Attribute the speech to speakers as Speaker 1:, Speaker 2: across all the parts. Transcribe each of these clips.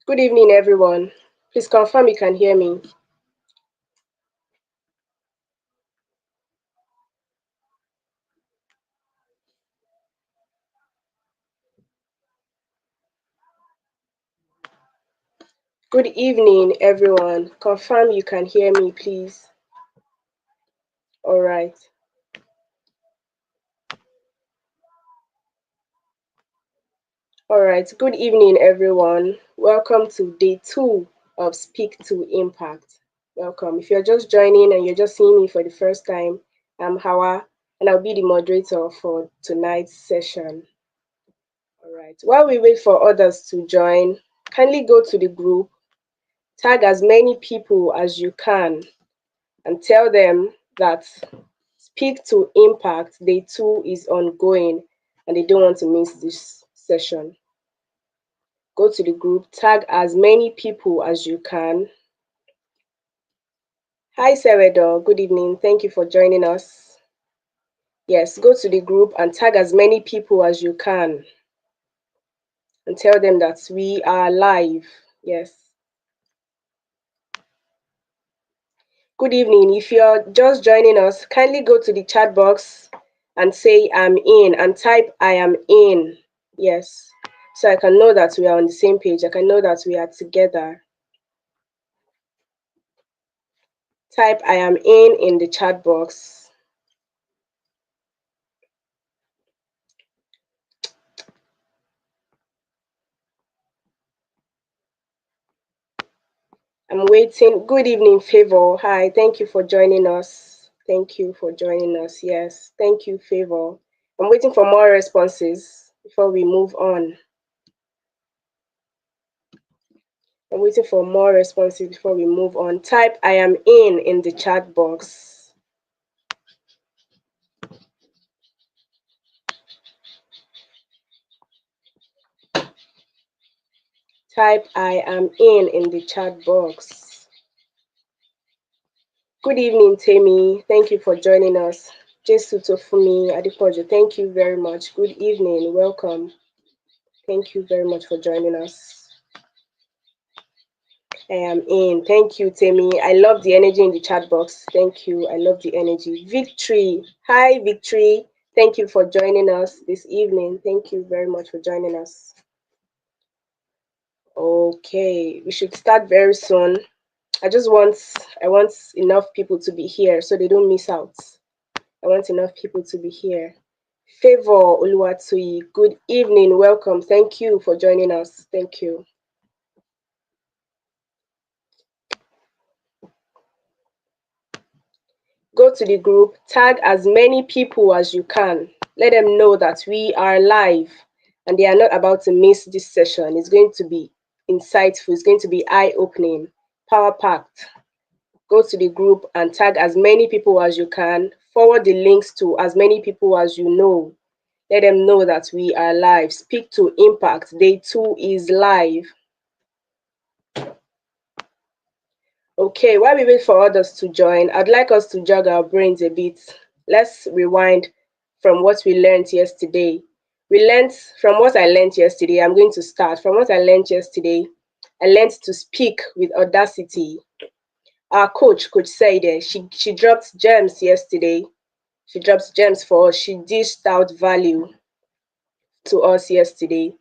Speaker 1: Good evening, everyone. Please confirm you can hear me. Good evening, everyone. Confirm you can hear me, please. All right. All right. Good evening, everyone. Welcome to day 2 of Speak to Impact. Welcome. If you're just joining and you're just seeing me for the first time, I'm Hawa, and I'll be the moderator for tonight's session. All right. While we wait for others to join, kindly go to the group, tag as many people as you can, and tell them that Speak to Impact Day 2 is ongoing and they don't want to miss this session. Go to the group, tag as many people as you can. Hi, Seredo. Good evening. Thank you for joining us. Yes, go to the group and tag as many people as you can and tell them that we are live. Yes. Good evening. If you're just joining us, kindly go to the chat box and say I'm in and type I am in. Yes. So I can know that we are on the same page. I can know that we are together. Type I am in the chat box. I'm waiting. Good evening, Favor. Hi, thank you for joining us. Thank you for joining us. Yes, thank you, Favor. I'm waiting for more responses before we move on. I'm waiting for more responses before we move on. Type I am in the chat box. Type I am in the chat box. Good evening, Temi. Thank you for joining us. Jesu Tofumi Adipojo, thank you very much. Good evening. Welcome. Thank you very much for joining us. I am in. Thank you, Temi. I love the energy in the chat box. Thank you. I love the energy. Victory. Hi, Victory. Thank you for joining us this evening. Thank you very much for joining us. Okay, we should start very soon. I want enough people to be here so they don't miss out. I want enough people to be here. Favor Oluwatui, good evening. Welcome. Thank you for joining us. Thank you. Go to the group, tag as many people as you can. Let them know that we are live and they are not about to miss this session. It's going to be insightful, it's going to be eye-opening, power-packed. Go to the group and tag as many people as you can. Forward the links to as many people as you know. Let them know that we are live. Speak to Impact. Day 2 is live. Okay, while we wait for others to join, I'd like us to jog our brains a bit. Let's rewind from what we learned yesterday. From what I learned yesterday, I'm going to start. From what I learned yesterday, I learned to speak with audacity. Our Coach Saide, she dropped gems yesterday. She dropped gems for us. She dished out value to us yesterday.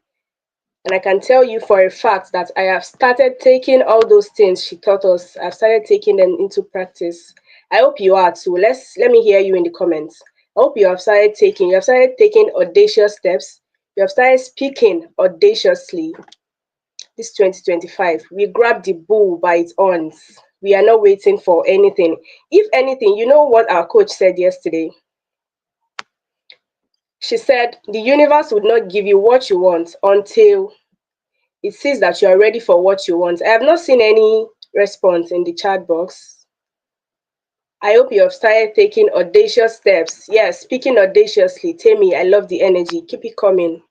Speaker 1: And I can tell you for a fact that I have started taking all those things she taught us. I've started taking them into practice. I hope you are too. Let me hear you in the comments. I hope you have started taking audacious steps. You have started speaking audaciously. This 2025, we grab the bull by its horns. We are not waiting for anything. If anything, you know what our coach said yesterday? She said the universe would not give you what you want until it says that you are ready for what you want. I have not seen any response in the chat box. I hope you have started taking audacious steps. Yes, speaking audaciously. Temi, I love the energy. Keep it coming.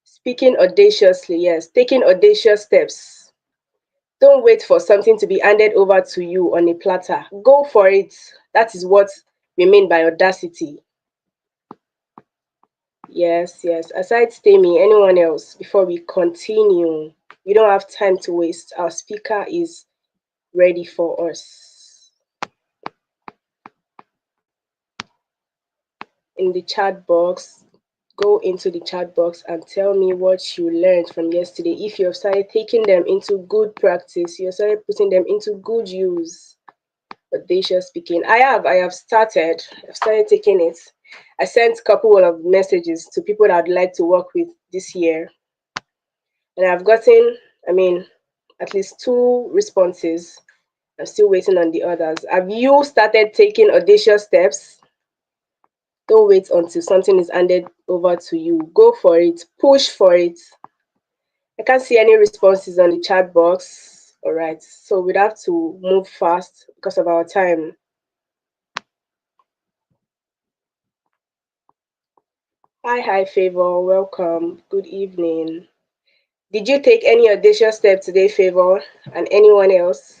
Speaker 1: Speaking audaciously, yes. Taking audacious steps. Don't wait for something to be handed over to you on a platter. Go for it. That is what we mean by audacity. Yes. Aside Temi, anyone else before we continue? We don't have time to waste. Our speaker is ready for us. In the chat box, go into the chat box and tell me what you learned from yesterday. If you have started taking them into good practice, you have started putting them into good use. Audacious speaking. I have started. I've started taking it. I sent a couple of messages to people that I'd like to work with this year. And I've gotten, at least 2 responses. I'm still waiting on the others. Have you started taking audacious steps? Don't wait until something is handed over to you. Go for it. Push for it. I can't see any responses on the chat box. All right. So we'd have to move fast because of our time. Hi, Favor. Welcome. Good evening. Did you take any audacious steps today, Favor? And anyone else?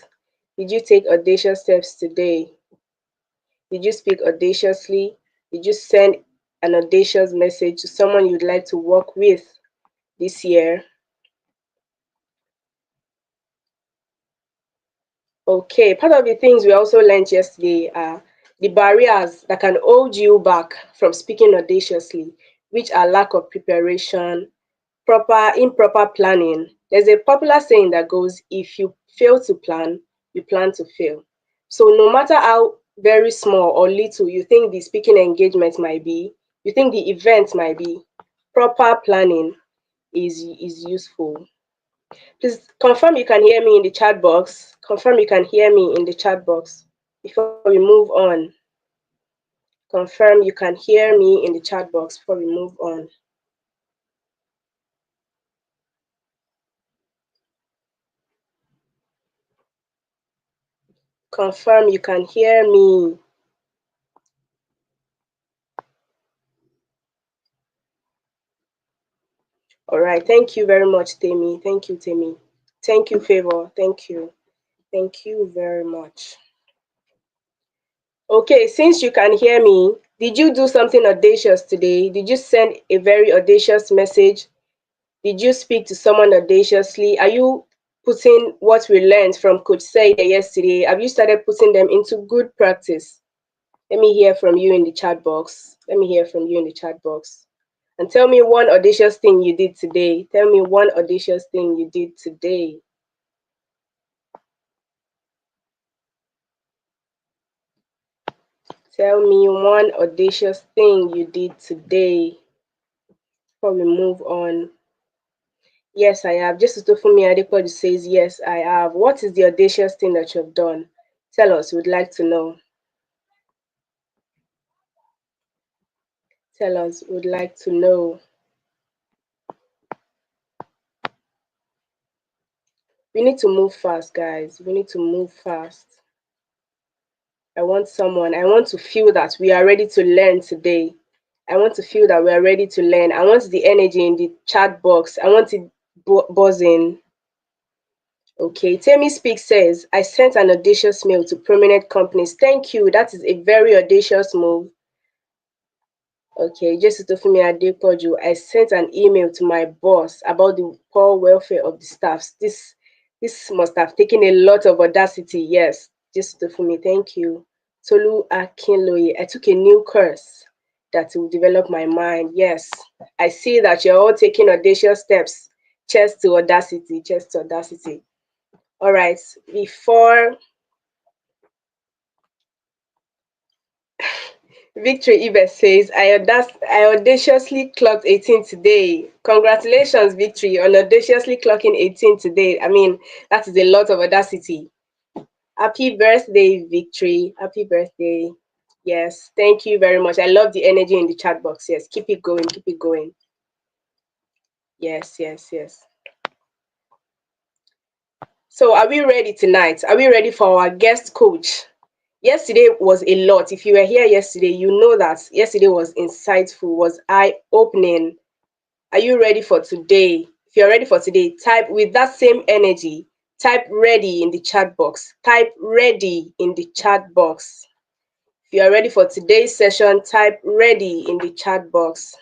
Speaker 1: Did you take audacious steps today? Did you speak audaciously? Did you send an audacious message to someone you'd like to work with this year? Okay, part of the things we also learned yesterday are the barriers that can hold you back from speaking audaciously, which are lack of preparation, improper planning. There's a popular saying that goes, if you fail to plan, you plan to fail. So no matter how very small or little you think the speaking engagement might be, you think the event might be, proper planning is useful. Please confirm you can hear me in the chat box. Confirm you can hear me in the chat box before we move on. Confirm you can hear me in the chat box before we move on. Confirm you can hear me. All right. Thank you very much, Temi. Thank you, Temi. Thank you, Favor. Thank you. Thank you very much. Okay, since you can hear me, did you do something audacious today? Did you send a very audacious message? Did you speak to someone audaciously? Are you putting what we learned from Coach Saida yesterday? Have you started putting them into good practice? Let me hear from you in the chat box. Let me hear from you in the chat box. And tell me one audacious thing you did today. Tell me one audacious thing you did today. Tell me one audacious thing you did today before we move on. Yes, I have. Just to me, Adequate says, yes, I have. What is the audacious thing that you've done? Tell us. We'd like to know. Tell us. We'd like to know. We need to move fast, guys. We need to move fast. I want to feel that we are ready to learn today. I want to feel that we are ready to learn. I want the energy in the chat box. I want it buzzing. Okay, Temi Speak says, I sent an audacious mail to prominent companies. Thank you. That is a very audacious move. Okay, just to me, I sent an email to my boss about the poor welfare of the staffs. This must have taken a lot of audacity. Yes, just to me, thank you. Tolu Akinloye, I took a new course that will develop my mind. Yes, I see that you're all taking audacious steps. Cheers to audacity. Cheers to audacity. All right, before Victory Ibe says, I audaciously clocked 18 today. Congratulations, Victory, on audaciously clocking 18 today. That is a lot of audacity. Happy birthday, Victory. Happy birthday. Yes, thank you very much. I love the energy in the chat box. Yes, keep it going. Keep it going. Yes, yes, yes. So are we ready tonight? Are we ready for our guest coach? Yesterday was a lot. If you were here yesterday, you know that yesterday was insightful, was eye-opening. Are you ready for today? If you're ready for today, type with that same energy. Type ready in the chat box. Type ready in the chat box. If you are ready for today's session, type ready in the chat box.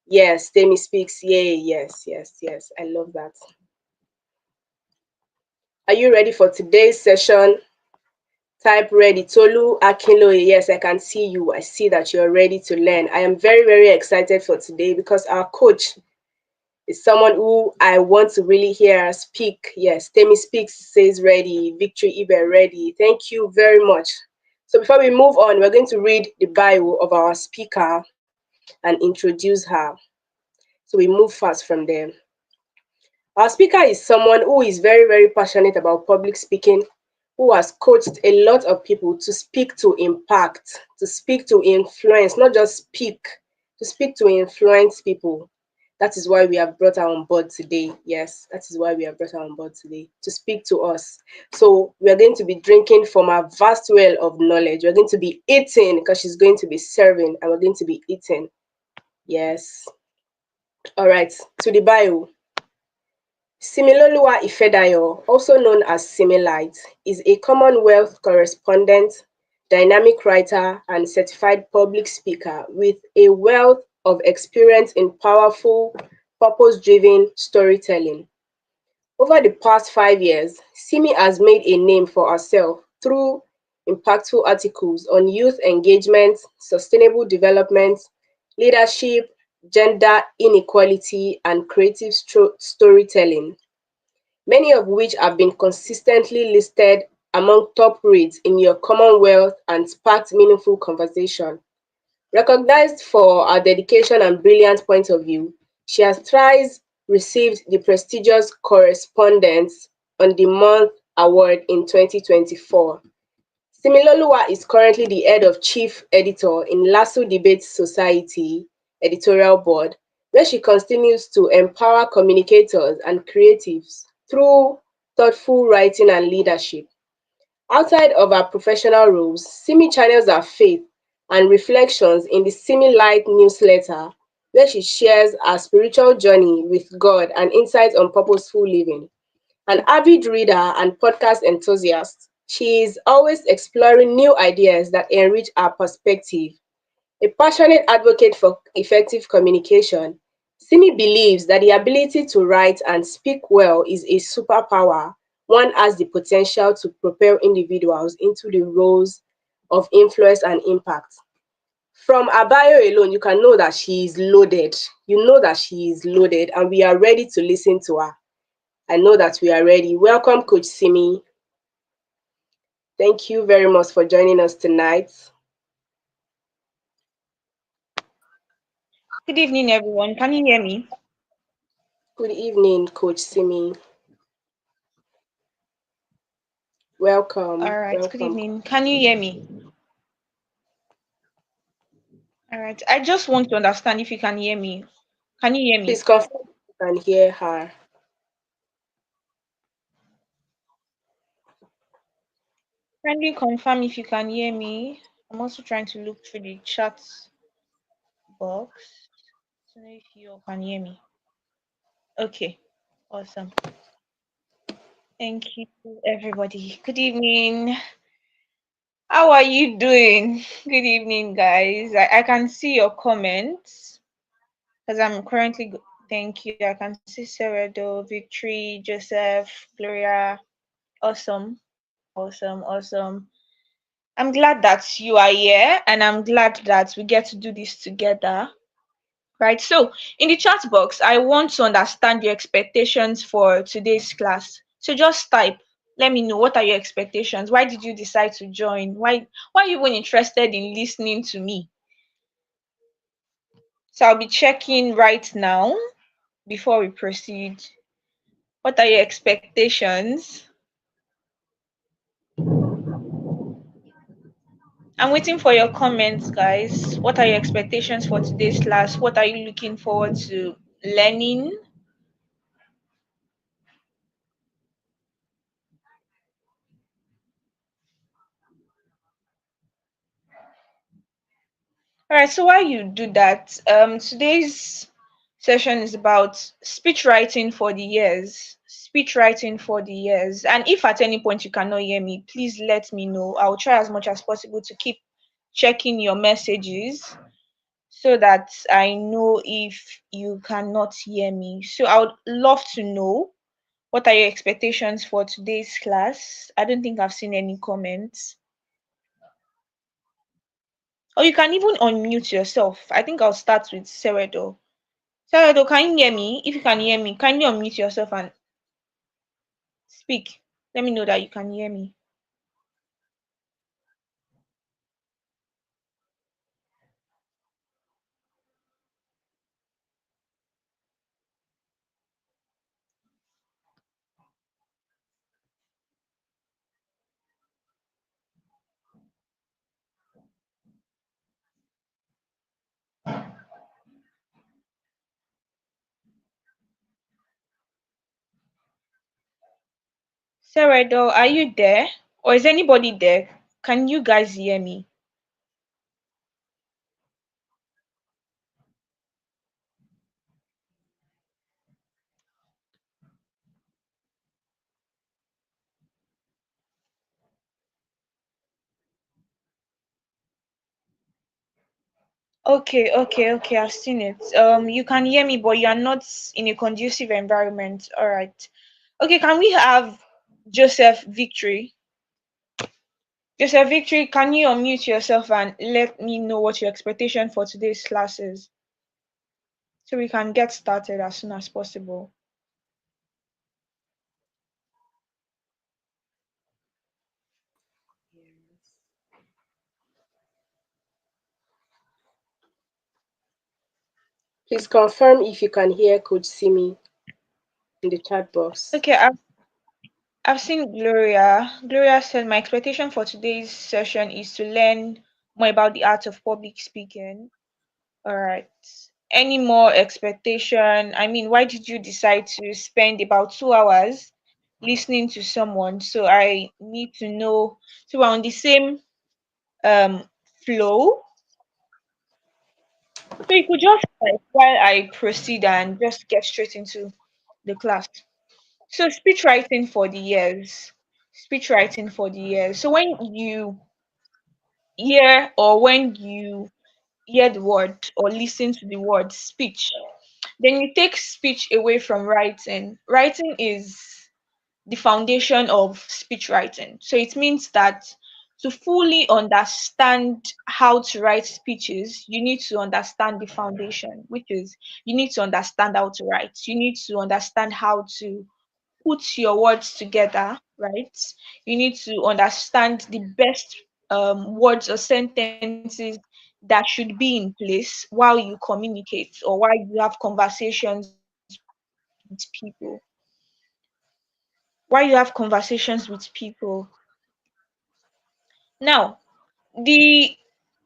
Speaker 1: Yes, Temi speaks. Yay, yes, yes, yes. I love that. Are you ready for today's session? Type ready. Tolu Akinloye. Yes, I can see you. I see that you're ready to learn. I am very, very excited for today because our coach is someone who I want to really hear speak. Yes, Temi Speaks says ready. Victory Ibe ready. Thank you very much. So before we move on, we're going to read the bio of our speaker and introduce her. So we move fast from there. Our speaker is someone who is very, very passionate about public speaking, who has coached a lot of people to speak to impact, to speak to influence, not just speak, to speak to influence people. That is why we have brought her on board today. Yes, that is why we have brought her on board today to speak to us. So we are going to be drinking from a vast well of knowledge. We're going to be eating because she's going to be serving, and we're going to be eating. Yes. All right. To the bio. Similoluwa Ifedayo, also known as Similite, is a Commonwealth correspondent, dynamic writer, and certified public speaker with a wealth of experience in powerful, purpose-driven storytelling. Over the past 5 years, Simi has made a name for herself through impactful articles on youth engagement, sustainable development, leadership, gender inequality, and creative storytelling, many of which have been consistently listed among top reads in your Commonwealth and sparked meaningful conversation. Recognized for her dedication and brilliant point of view, she has thrice received the prestigious Correspondence on the Month Award in 2024. Similoluwa is currently the head of chief editor in Lasso Debate Society editorial board, where she continues to empower communicators and creatives through thoughtful writing and leadership. Outside of her professional roles, Simi channels her faith and reflections in the Simi Light newsletter, where she shares her spiritual journey with God and insights on purposeful living. An avid reader and podcast enthusiast, she is always exploring new ideas that enrich her perspective. A passionate advocate for effective communication, Simi believes that the ability to write and speak well is a superpower one has the potential to propel individuals into the roles of influence and impact. From her bio alone, you can know that she is loaded. You know that she is loaded, and we are ready to listen to her. I know that we are ready. Welcome, Coach Simi. Thank you very much for joining us tonight.
Speaker 2: Good evening, everyone. Can you hear me?
Speaker 1: Good evening, Coach Simi. Welcome,
Speaker 2: All right. Good
Speaker 1: welcome.
Speaker 2: evening. Can you hear me? All right. I just want to understand if you can hear me. Can you hear me?
Speaker 1: Please confirm you can hear her.
Speaker 2: Kindly confirm if you can hear me. I'm also trying to look through the chat box to know if you all can hear me. Okay. Awesome. Thank you, everybody. Good evening. How are you doing? Good evening, guys. I can see your comments because I'm currently. Thank you. I can see Seredo, Victory, Joseph, Gloria. Awesome. Awesome. Awesome. I'm glad that you are here and I'm glad that we get to do this together. Right. So, in the chat box, I want to understand your expectations for today's class. So, just type. Let me know, what are your expectations? Why did you decide to join? Why are you even interested in listening to me? So, I'll be checking right now before we proceed. What are your expectations? I'm waiting for your comments, guys. What are your expectations for today's class? What are you looking forward to learning? All right, so while you do that, today's session is about speech writing for the years. Speech writing for the years. And if at any point you cannot hear me, please let me know. I'll try as much as possible to keep checking your messages so that I know if you cannot hear me. So I would love to know What are your expectations for today's class? I don't think I've seen any comments. Or you can even unmute yourself. I think I'll start with Seredo. Seredo, can you hear me? If you can hear me, kindly unmute yourself and speak. Let me know that you can hear me. Seredo, are you there? Or is anybody there? Can you guys hear me? Okay, I've seen it. You can hear me, but you are not in a conducive environment. All right. Okay, can we have Joseph Victory? Joseph Victory, can you unmute yourself and let me know what your expectation for today's class is so we can get started as soon as possible?
Speaker 1: Please confirm if you can hear Coach Simi in the chat box.
Speaker 2: Okay, I've seen Gloria. Gloria said my expectation for today's session is to learn more about the art of public speaking. All right. Any more expectation? I mean, why did you decide to spend about 2 hours listening to someone? So I need to know so we're on the same um flow. So you could just like while I proceed and just get straight into the class. So speech writing for the years. Speech writing for the years. So when you hear the word or listen to the word speech, then you take speech away from writing. Writing is the foundation of speech writing. So it means that to fully understand how to write speeches, you need to understand the foundation, which is you need to understand how to write. You need to understand how to put your words together, right? You need to understand the best words or sentences that should be in place while you communicate or while you have conversations with people. While you have conversations with people. Now, the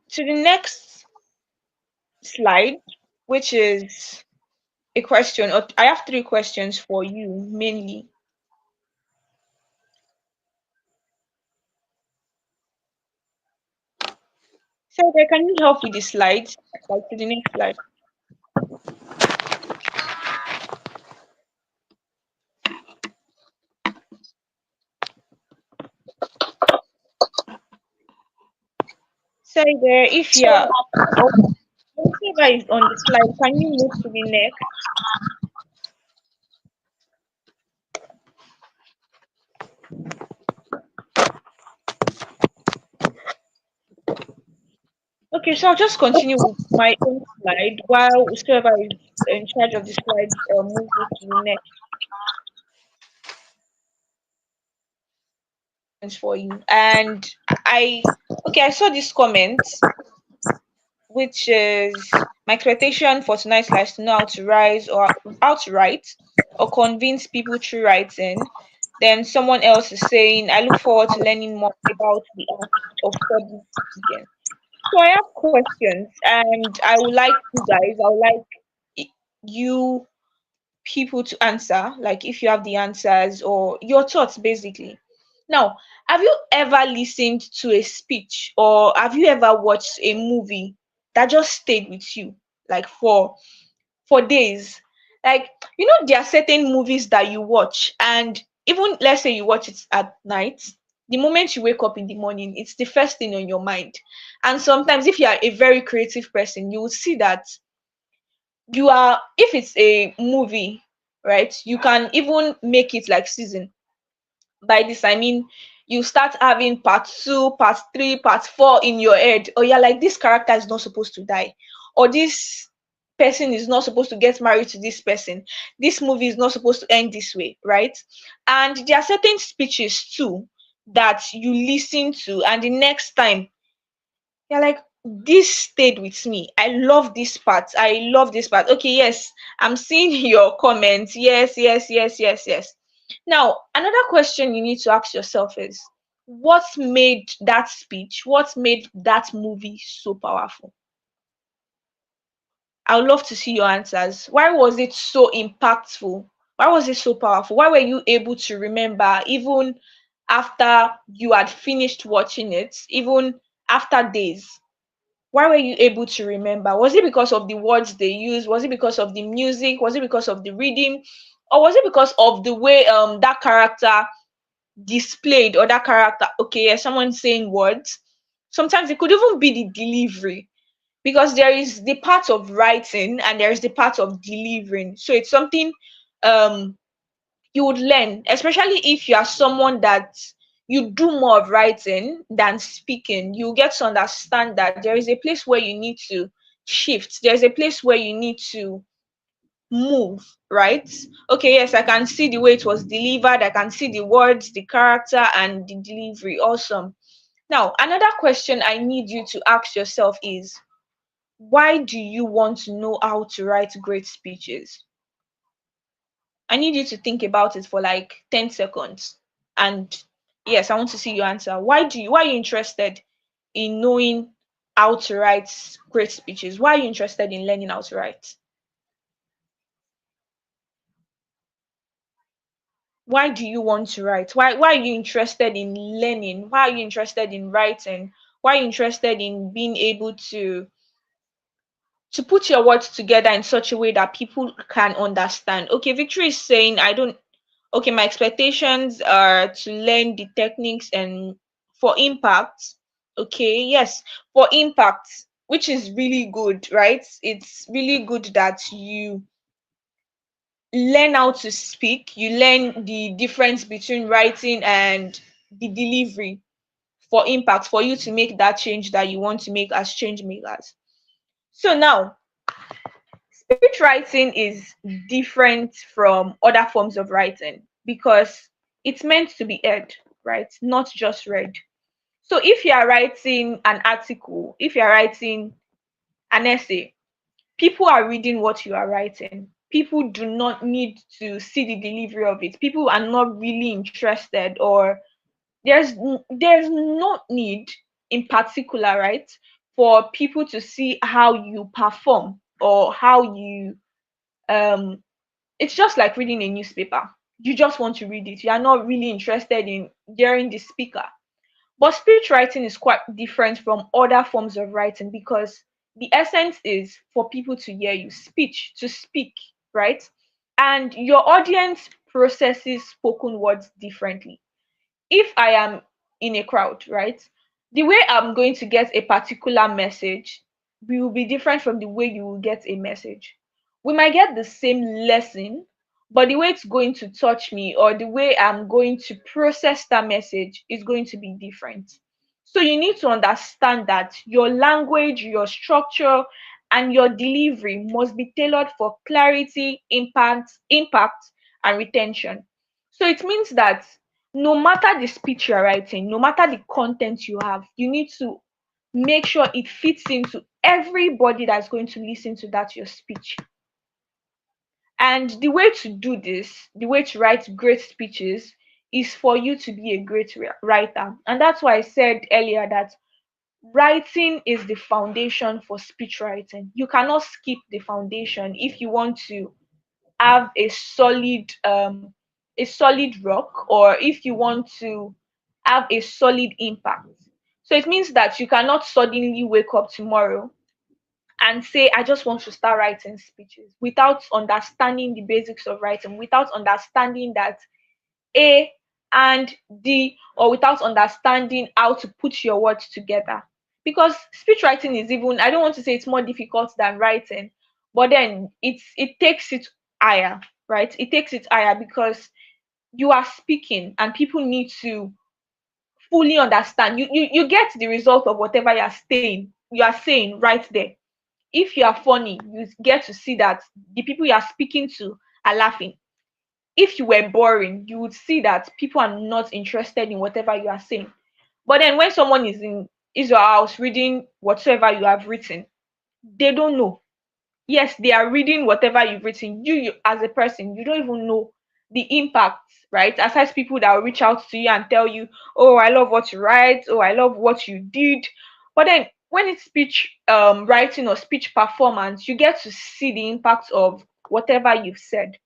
Speaker 2: to the next slide, which is a question, or I have three questions for you mainly. So, can you help with the slides? Like to the next slide. So there, if
Speaker 1: So
Speaker 2: you're or whoever is on the slide, can you move to the next? Okay, so I'll just continue with my own slide while whoever is in charge of the slides moves it to the next for you. And I okay, I saw this comment, which is my expectation for tonight's class is to know how to rise or how to write or convince people through writing. Then someone else is saying, I look forward to learning more about the art of public speaking. So I have questions, and I would like you guys, I would like you people to answer, like if you have the answers or your thoughts, basically. Now, have you ever listened to a speech or have you ever watched a movie that just stayed with you, like for days? Like, there are certain movies that you watch, and even let's say you watch it at night, the moment you wake up in the morning, it's the first thing on your mind. And sometimes, if you are a very creative person, you will see that if it's a movie, right? You can even make it like season. By this I mean you start having part 2, part 3, part 4 in your head, or you're like, this character is not supposed to die, or this person is not supposed to get married to this person, this movie is not supposed to end this way, right? And there are certain speeches too that you listen to, and the next time you're like, this stayed with me. I love this part. I love this part. Okay, yes, I'm seeing your comments. Yes, yes, yes, yes, yes. Now, another question you need to ask yourself is, what made that speech, what made that movie so powerful? I would love to see your answers. Why was it so impactful? Why was it so powerful? Why were you able to remember even after you had finished watching it, even after days? Why were you able to remember? Was it because of the words they used? Was it because of the music? Was it because of the reading? Or was it because of the way that character displayed, or that character, okay, yeah, someone saying words? Sometimes it could even be the delivery, because there is the part of writing and there is the part of delivering. So it's something um you would learn, especially if you are someone that you do more of writing than speaking. You get to understand that there is a place where you need to shift, there's a place where you need to move, right? Okay, yes, I can see the way it was delivered, I can see the words, the character, and the delivery. Awesome. Now, another question I need you to ask yourself is, why do you want to know how to write great speeches? I need you to think about it for like 10 seconds. And yes, I want to see your answer. Why are you interested in knowing how to write great speeches? Why are you interested in learning how to write? Why do you want to write? Why are you interested in learning? Why are you interested in writing? Why are you interested in being able to put your words together in such a way that people can understand? Okay, Victory is saying, I don't, okay, my expectations are to learn the techniques and for impact. Okay, yes, for impact, which is really good, right? It's really good that you learn how to speak, you learn the difference between writing and the delivery for impact, for you to make that change that you want to make as change makers. So now, speech writing is different from other forms of writing because it's meant to be heard, right? Not just read. So if you are writing an article, if you are writing an essay, people are reading what you are writing. People do not need to see the delivery of it. People are not really interested, or there's no need in particular, right, for people to see how you perform or how you um it's just like reading a newspaper. You just want to read it. You are not really interested in hearing the speaker. But speech writing is quite different from other forms of writing because the essence is for people to hear you, speech, to speak, right? And your audience processes spoken words differently. If I am in a crowd, right, the way I'm going to get a particular message will be different from the way you will get a message. We might get the same lesson, but the way it's going to touch me or the way I'm going to process that message is going to be different. So you need to understand that your language, your structure, and your delivery must be tailored for clarity, impact, and retention. So it means that no matter the speech you're writing, no matter the content you have, you need to make sure it fits into everybody that's going to listen to that your speech. And the way to do this, the way to write great speeches, is for you to be a great writer. And that's why I said earlier that writing is the foundation for speech writing. You cannot skip the foundation if you want to have a solid rock, or if you want to have a solid impact. So it means that you cannot suddenly wake up tomorrow and say, I just want to start writing speeches without understanding the basics of writing, without understanding that A and D, or without understanding how to put your words together. Because speech writing is even, I don't want to say it's more difficult than writing, but then it takes it higher. right? It takes it higher because you are speaking and people need to fully understand. You get the result of whatever you are saying right there. If you are funny, you get to see that the people you are speaking to are laughing. If you were boring, you would see that people are not interested in whatever you are saying. But then when someone is your house reading whatsoever you have written, they don't know. Yes, they are reading whatever you've written. You as a person, you don't even know the impact, right? Aside people that will reach out to you and tell you, oh, I love what you write, oh, I love what you did. But then when it's speech writing or speech performance, you get to see the impact of whatever you've said.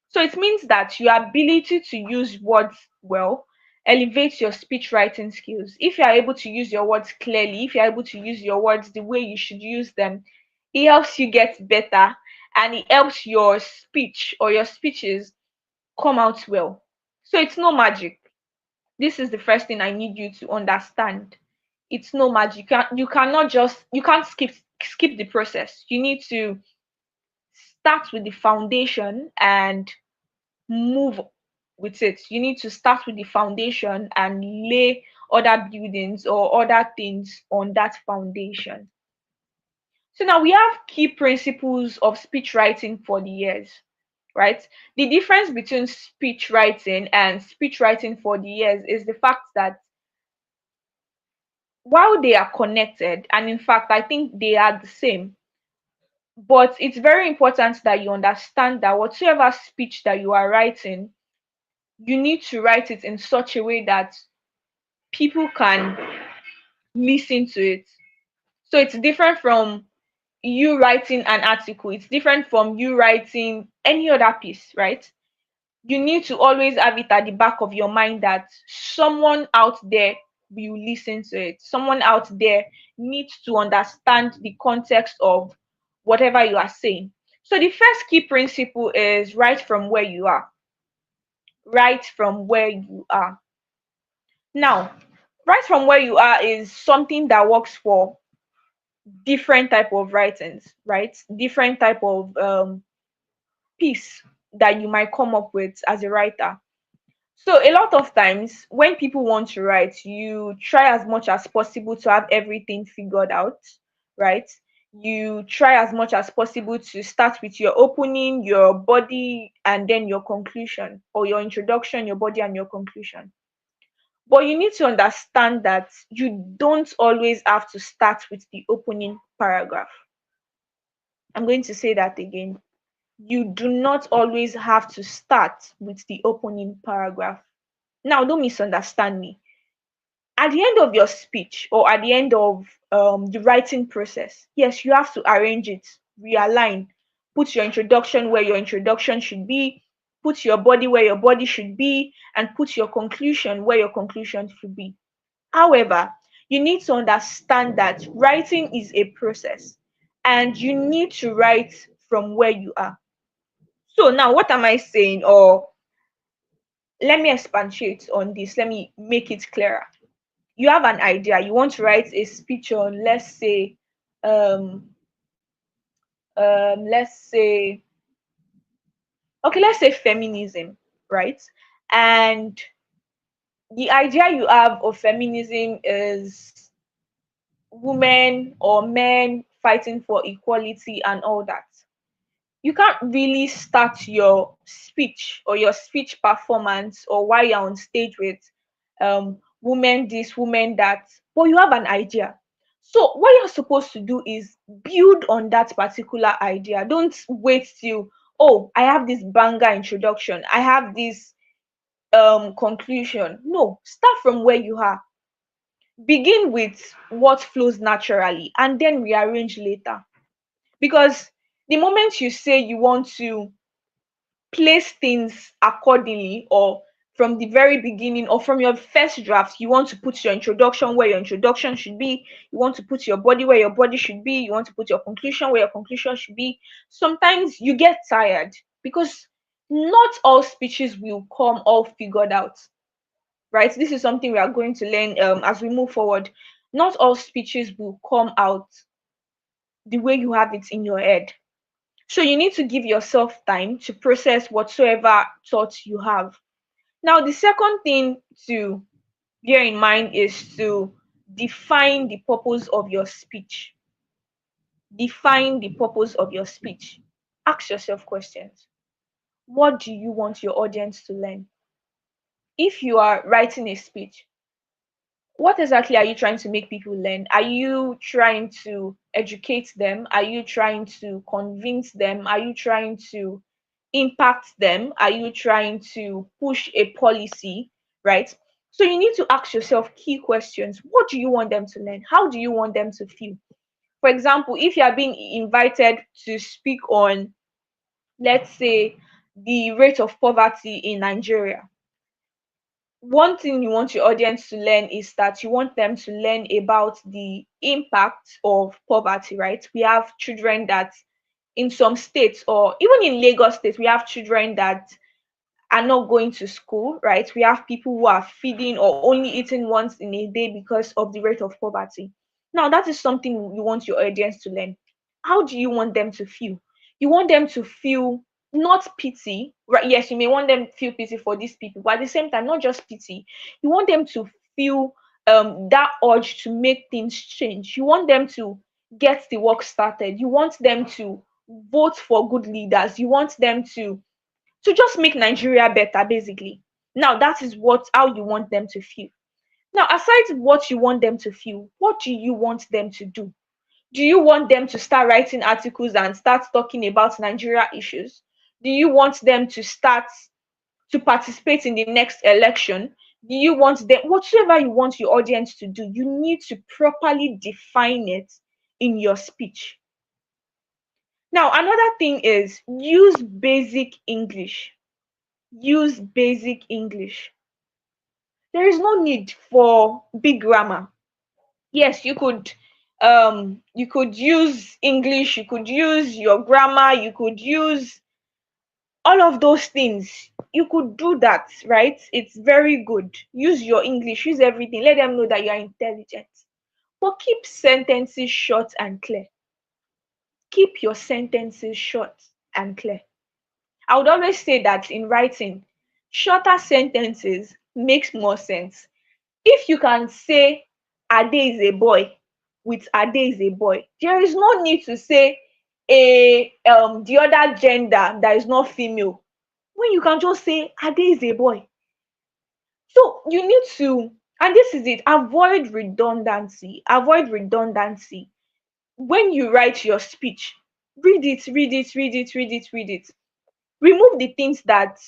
Speaker 2: So it means that your ability to use words well elevates your speech writing skills. If you are able to use your words clearly, if you're able to use your words the way you should use them, it helps you get better, and it helps your speech or your speeches come out well. So it's no magic. This is the first thing I need you to understand. It's no magic. You can't skip the process. You need to start with the foundation and move with it. You need to start with the foundation and lay other buildings or other things on that foundation. So now we have key principles of speech writing for the years, right? The difference between speech writing and speech writing for the years is the fact that while they are connected, and in fact, I think they are the same, but it's very important that you understand that whatsoever speech that you are writing, you need to write it in such a way that people can listen to it. So it's different from you writing an article, it's different from you writing any other piece, right? You need to always have it at the back of your mind that someone out there will listen to it. Someone out there needs to understand the context of whatever you are saying. So the first key principle is write from where you are. Write from where you are. Now, write from where you are is something that works for different type of writings, right? Different type of piece that you might come up with as a writer. So a lot of times when people want to write, you try as much as possible to have everything figured out, right? You try as much as possible to start with your opening, your body, and then your conclusion, or your introduction, your body, and your conclusion. But you need to understand that you don't always have to start with the opening paragraph. I'm going to say that again. You do not always have to start with the opening paragraph. Now, don't misunderstand me. At the end of your speech or at the end of the writing process, yes, you have to arrange it, realign, put your introduction where your introduction should be, put your body where your body should be, and put your conclusion where your conclusion should be. However, you need to understand that writing is a process and you need to write from where you are. So now what am I saying? Or let me expatiate on this. Let me make it clearer. You have an idea. You want to write a speech on, um, let's say, okay, let's say feminism, right? And the idea you have of feminism is women or men fighting for equality and all that. You can't really start your speech or your speech performance or while you're on stage with women this, women that, but you have an idea. So what you're supposed to do is build on that particular idea. Don't wait till, oh, I have this banger introduction, I have this conclusion. No, start from where you are. Begin with what flows naturally and then rearrange later. Because the moment you say you want to place things accordingly, or from the very beginning or from your first draft, you want to put your introduction where your introduction should be, you want to put your body where your body should be, you want to put your conclusion where your conclusion should be, sometimes you get tired because not all speeches will come all figured out, right? This is something we are going to learn as we move forward. Not all speeches will come out the way you have it in your head. So you need to give yourself time to process whatsoever thoughts you have. Now, the second thing to bear in mind is to define the purpose of your speech. Define the purpose of your speech. Ask yourself questions. What do you want your audience to learn? If you are writing a speech, what exactly are you trying to make people learn? Are you trying to educate them? Are you trying to convince them? Are you trying to impact them? Are you trying to push a policy? Right? So you need to ask yourself key questions. What do you want them to learn? How do you want them to feel? For example, if you are being invited to speak on, let's say, the rate of poverty in Nigeria, one thing you want your audience to learn is that you want them to learn about the impact of poverty, right? We have children that in some states, or even in Lagos State, we have children that are not going to school, right? We have people who are feeding or only eating once in a day because of the rate of poverty. Now, that is something you want your audience to learn. How do you want them to feel? You want them to feel not pity, right? Yes, you may want them to feel pity for these people, but at the same time, not just pity. You want them to feel that urge to make things change. You want them to get the work started. You want them to vote for good leaders. You want them to just make Nigeria better, basically. Now, that is what how you want them to feel. Now, aside what you want them to feel, what do you want them to do? Do you want them to start writing articles and start talking about Nigeria issues? Do you want them to start to participate in the next election? Do you want them, whatever you want your audience to do, you need to properly define it in your speech. Now, another thing is use basic English. Use basic English. There is no need for big grammar. Yes, you could use English, you could use your grammar, you could use all of those things. You could do that, right? It's very good. Use your English, use everything. Let them know that you are intelligent. But keep sentences short and clear. Keep your sentences short and clear. I would always say that in writing, shorter sentences makes more sense. If you can say Ade is a boy with Ade is a boy, there is no need to say a the other gender that is not female, when you can just say Ade is a boy. So you need to, and this is it, avoid redundancy. Avoid redundancy. When you write your speech, read it, read it, read it, read it, read it. Remove the things that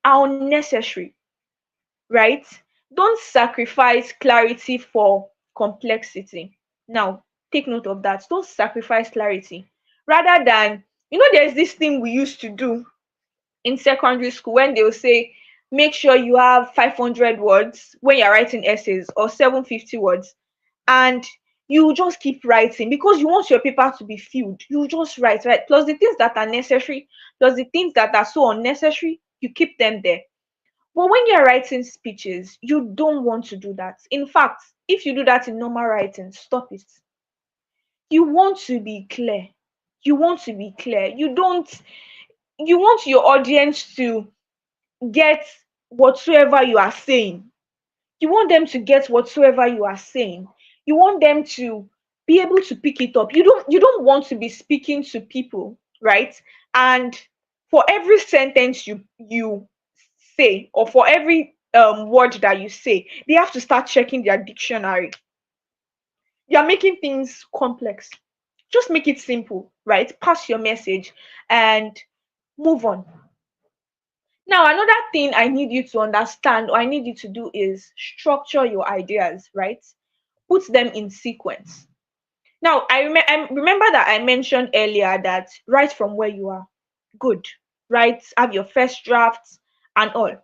Speaker 2: are unnecessary, right? Don't sacrifice clarity for complexity. Now, take note of that. Don't sacrifice clarity. Rather than, there's this thing we used to do in secondary school when they'll say, make sure you have 500 words when you're writing essays or 750 words. And you just keep writing because you want your paper to be filled. You just write, right? Plus the things that are necessary, plus the things that are so unnecessary, you keep them there. But when you're writing speeches, you don't want to do that. In fact, if you do that in normal writing, stop it. You want to be clear. You want to be clear. You want your audience to get whatsoever you are saying. You want them to get whatsoever you are saying. You want them to be able to pick it up. You don't want to be speaking to people, right? And for every sentence you say, or for every word that you say, they have to start checking their dictionary. You're making things complex. Just make it simple, right? Pass your message and move on. Now, another thing I need you to understand, or I need you to do, is structure your ideas, right? Put them in sequence. Now, I remember that I mentioned earlier that write from where you are. Good. Write, have your first drafts and all.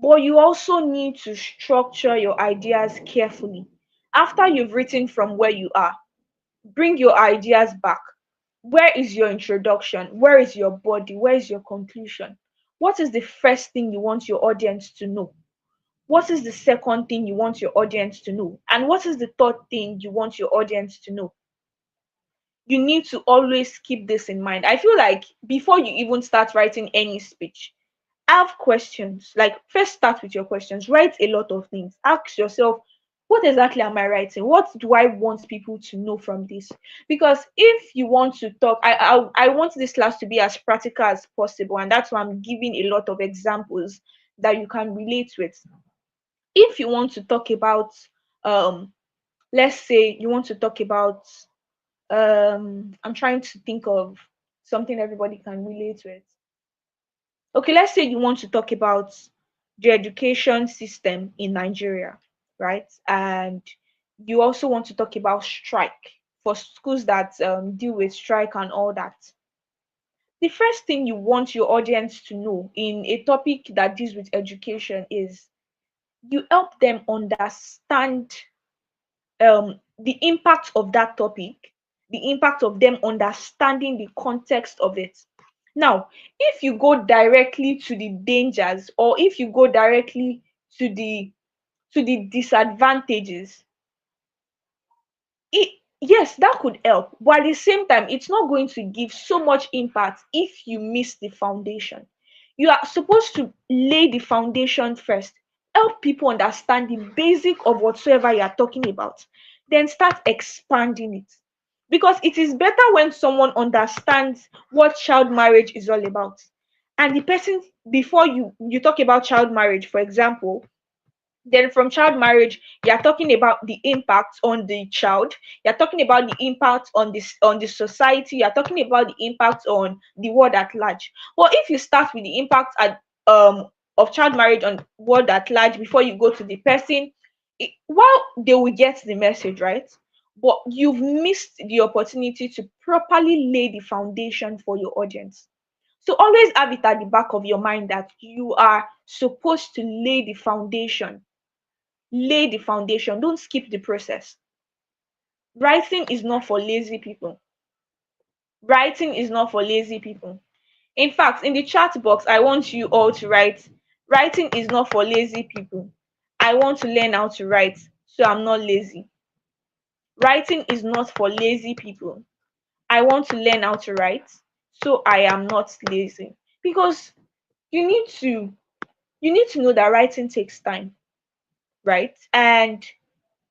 Speaker 2: But you also need to structure your ideas carefully. After you've written from where you are, bring your ideas back. Where is your introduction? Where is your body? Where is your conclusion? What is the first thing you want your audience to know? What is the second thing you want your audience to know? And what is the third thing you want your audience to know? you need to always keep this in mind. I feel like before you even start writing any speech, have questions. Like, first start with your questions. Write a lot of things. Ask yourself, what exactly am I writing? What do I want people to know from this? Because if you want to talk, I want this class to be as practical as possible, and that's why I'm giving a lot of examples that you can relate with. If you want to talk about, um let's say you want to talk about, I'm trying to think of something everybody can relate with. Okay, let's say you want to talk about the education system in Nigeria, right? And you also want to talk about strike for schools that deal with strike and all that. The first thing you want your audience to know in a topic that deals with education is you help them understand the impact of that topic, the impact of them understanding the context of it. Now, if you go directly to the dangers, or if you go directly to the disadvantages, it, yes, that could help, but at the same time it's not going to give so much impact if you miss the foundation. You are supposed to lay the foundation first, help people understand the basic of whatsoever you are talking about, then start expanding it. Because it is better when someone understands what child marriage is all about, and the person, before you talk about child marriage, for example, then from child marriage you're talking about the impact on the child, you're talking about the impact on this on the society, you're talking about the impact on the world at large. Well, if you start with the impact at of child marriage on world at large before you go to the person, while they will get the message, right, but you've missed the opportunity to properly lay the foundation for your audience. So always have it at the back of your mind that you are supposed to lay the foundation. Lay the foundation. Don't skip the process. Writing is not for lazy people. Writing is not for lazy people. In fact, in the chat box, I want you all to write, writing is not for lazy people. I want to learn how to write, so I'm not lazy. Writing is not for lazy people. I want to learn how to write, so I am not lazy. Because you need to you need to know that writing takes time, right? And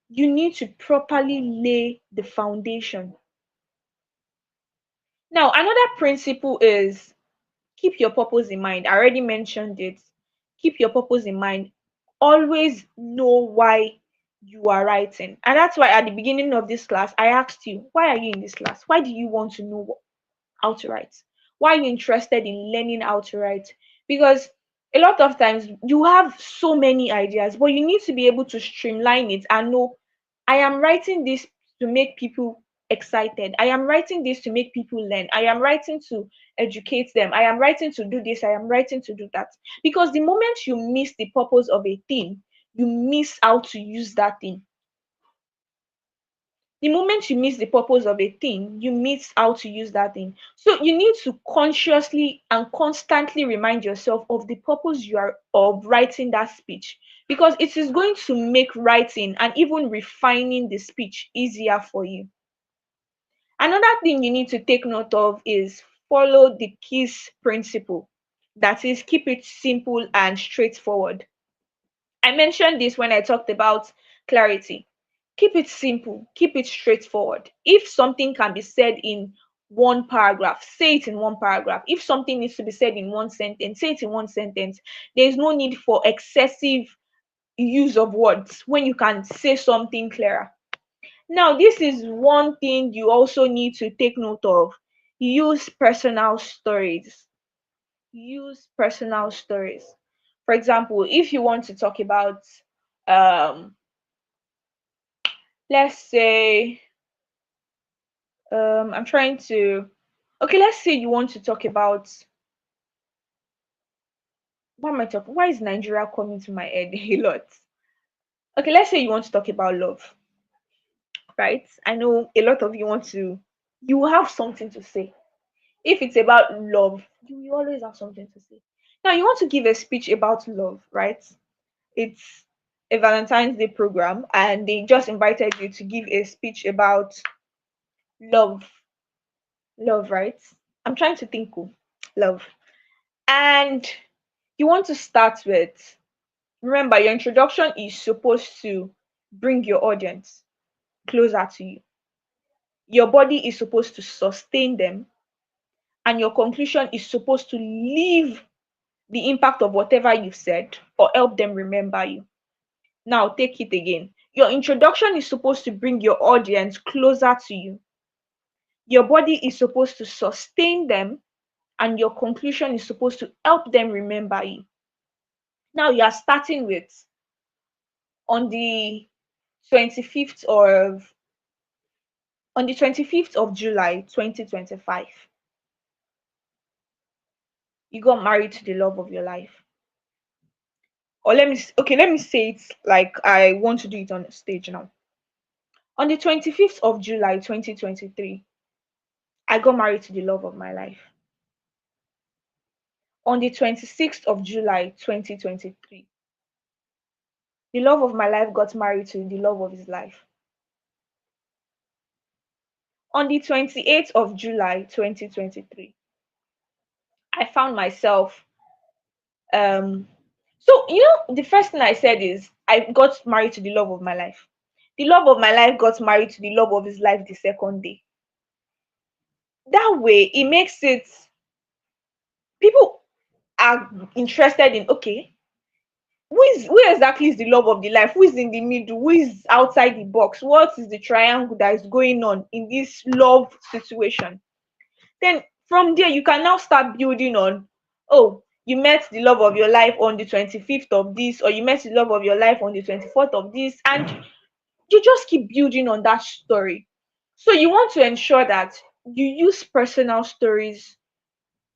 Speaker 2: you need to properly lay the foundation. Now, another principle is keep your purpose in mind. I already mentioned it. Keep your purpose in mind. Always know why you are writing. And that's why at the beginning of this class, I asked you, why are you in this class? Why do you want to know how to write? Why are you interested in learning how to write? Because a lot of times you have so many ideas, but you need to be able to streamline it and know, I am writing this to make people excited. I am writing this to make people learn. I am writing to educate them. I am writing to do this. I am writing to do that. Because the moment you miss the purpose of a thing, you miss how to use that thing. The moment you miss the purpose of a thing, you miss how to use that thing. So you need to consciously and constantly remind yourself of the purpose you are of writing that speech, because it is going to make writing and even refining the speech easier for you. Another thing you need to take note of is follow the KISS principle. That is, keep it simple and straightforward. I mentioned this when I talked about clarity. Keep it simple, keep it straightforward. If something can be said in one paragraph, say it in one paragraph. If something needs to be said in one sentence, say it in one sentence. There is no need for excessive use of words when you can say something clearer. Now, this is one thing you also need to take note of. Use personal stories. Use personal stories. For example, if you want to talk about, um let's say, I'm trying to, okay, let's say you want to talk about, what am I talking, why is Nigeria coming to my head a lot? Okay, let's say you want to talk about love, right? I know a lot of you want to, you have something to say. If it's about love, you will always have something to say. Now you want to give a speech about love, right? It's a Valentine's Day program and they just invited you to give a speech about love. Love, right? I'm trying to think. Oh, love. And you want to start with, remember, your introduction is supposed to bring your audience closer to you. Your body is supposed to sustain them, and your conclusion is supposed to leave the impact of whatever you've said or help them remember you. Now, take it again. Your introduction is supposed to bring your audience closer to you. Your body is supposed to sustain them, and your conclusion is supposed to help them remember you. Now, you are starting with on the 25th of on the 25th of July 2025. You got married to the love of your life. Or let me say it like I want to do it on the stage now. On the 25th of July 2023, I got married to the love of my life. On the 26th of July 2023, the love of my life got married to the love of his life. On the 28th of July 2023, I found myself so the first thing I said is I got married to the love of my life. The love of my life got married to the love of his life the second day. That way it makes it, people are interested in, okay, who exactly is the love of the life, who is in the middle, who is outside the box, what is the triangle that is going on in this love situation. Then from there you can now start building on, oh, you met the love of your life on the 25th of this, or you met the love of your life on the 24th of this, and you just keep building on that story. So you want to ensure that you use personal stories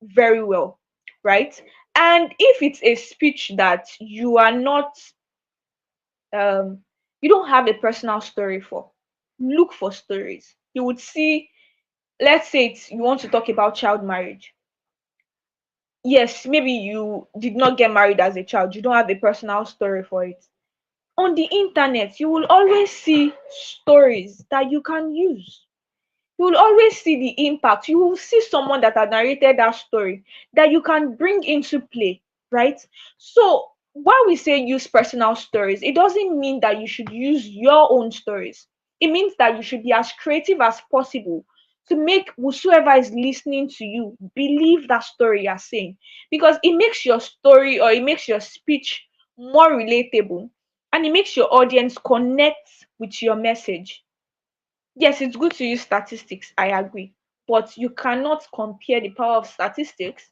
Speaker 2: very well, right? And if it's a speech that you are not um you don't have a personal story for, look for stories. You would see, let's say you want to talk about child marriage. Yes, maybe you did not get married as a child, you don't have a personal story for it. On the internet you will always see stories that you can use. You will always see the impact. You will see someone that had narrated that story that you can bring into play, right? So while we say use personal stories, it doesn't mean that you should use your own stories. It means that you should be as creative as possible to make whosoever is listening to you believe that story you're saying, because it makes your story or it makes your speech more relatable, and it makes your audience connect with your message. Yes, it's good to use statistics, I agree, but you cannot compare the power of statistics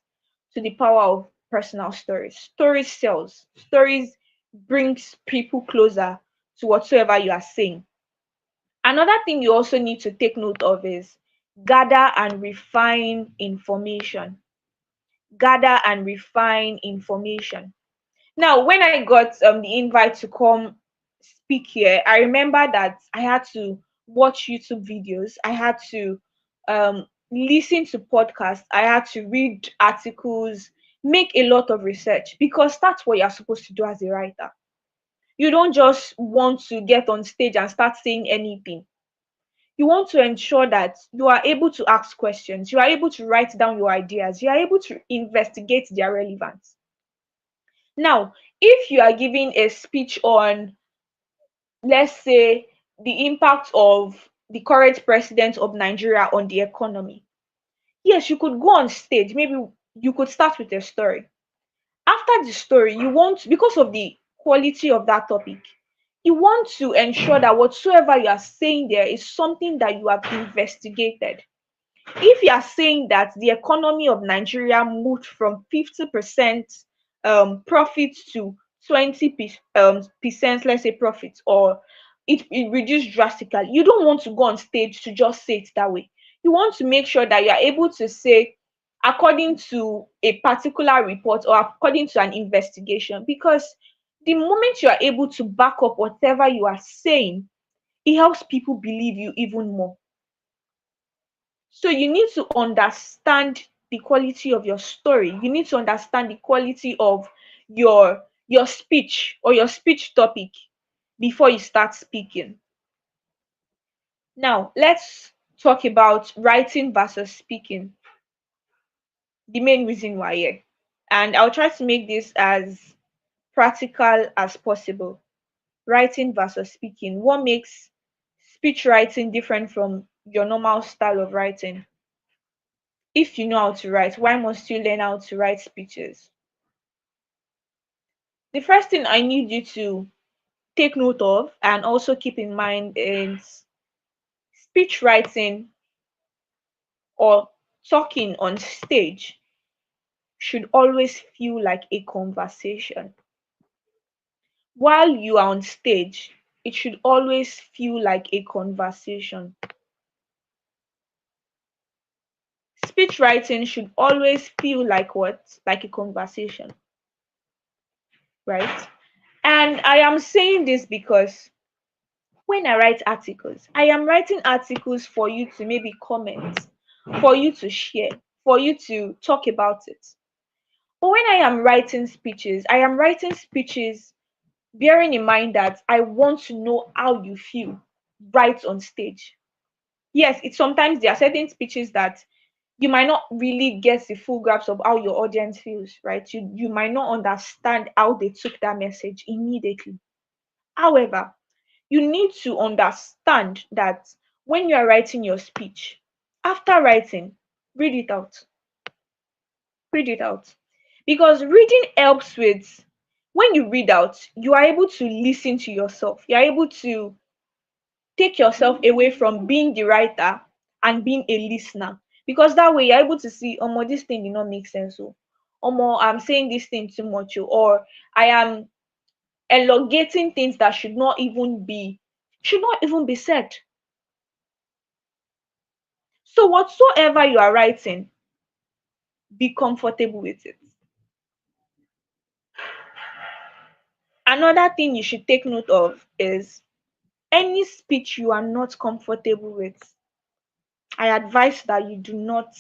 Speaker 2: to the power of personal stories. Stories sells. Stories brings people closer to whatsoever you are saying. Another thing you also need to take note of is gather and refine information. Gather and refine information. Now, when I got the invite to come speak here, I remember that I had to watch YouTube videos, I had to listen to podcasts, I had to read articles, make a lot of research, because that's what you're supposed to do as a writer. You don't just want to get on stage and start saying anything. You want to ensure that you are able to ask questions, you are able to write down your ideas, you are able to investigate their relevance. Now, if you are giving a speech on, let's say, the impact of the current president of Nigeria on the economy, yes, you could go on stage. Maybe you could start with a story. After the story, you want, because of the quality of that topic, you want to ensure that whatsoever you are saying there is something that you have investigated. If you are saying that the economy of Nigeria moved from 50% profit to 20% let's say profit, or it reduced drastically, you don't want to go on stage to just say it that way. You want to make sure that you are able to say according to a particular report or according to an investigation, because the moment you are able to back up whatever you are saying, it helps people believe you even more. So you need to understand the quality of your story. You need to understand the quality of your speech or your speech topic before you start speaking. Now, let's talk about writing versus speaking, the main reason why here. And I'll try to make this as practical as possible. Writing versus speaking. What makes speech writing different from your normal style of writing? If you know how to write, why must you learn how to write speeches? The first thing I need you to take note of and also keep in mind is speech writing or talking on stage should always feel like a conversation. While you are on stage, it should always feel like a conversation. Speech writing should always feel like what? Like a conversation, right? And I am saying this because when I write articles, I am writing articles for you to maybe comment, for you to share, for you to talk about it. But when I am writing speeches, I am writing speeches bearing in mind that I want to know how you feel right on stage. Yes, it's sometimes there are certain speeches that you might not really get the full grasp of how your audience feels, right? You might not understand how they took that message immediately. However, you need to understand that when you are writing your speech, after writing, read it out. Read it out. Because reading helps with, when you read out, you are able to listen to yourself. You're able to take yourself away from being the writer and being a listener. Because that way you're able to see, oh, this thing did not make sense. I'm saying this thing too much, or I am elongating things that should not even be said. So whatsoever you are writing, be comfortable with it. Another thing you should take note of is any speech you are not comfortable with, I advise that you do not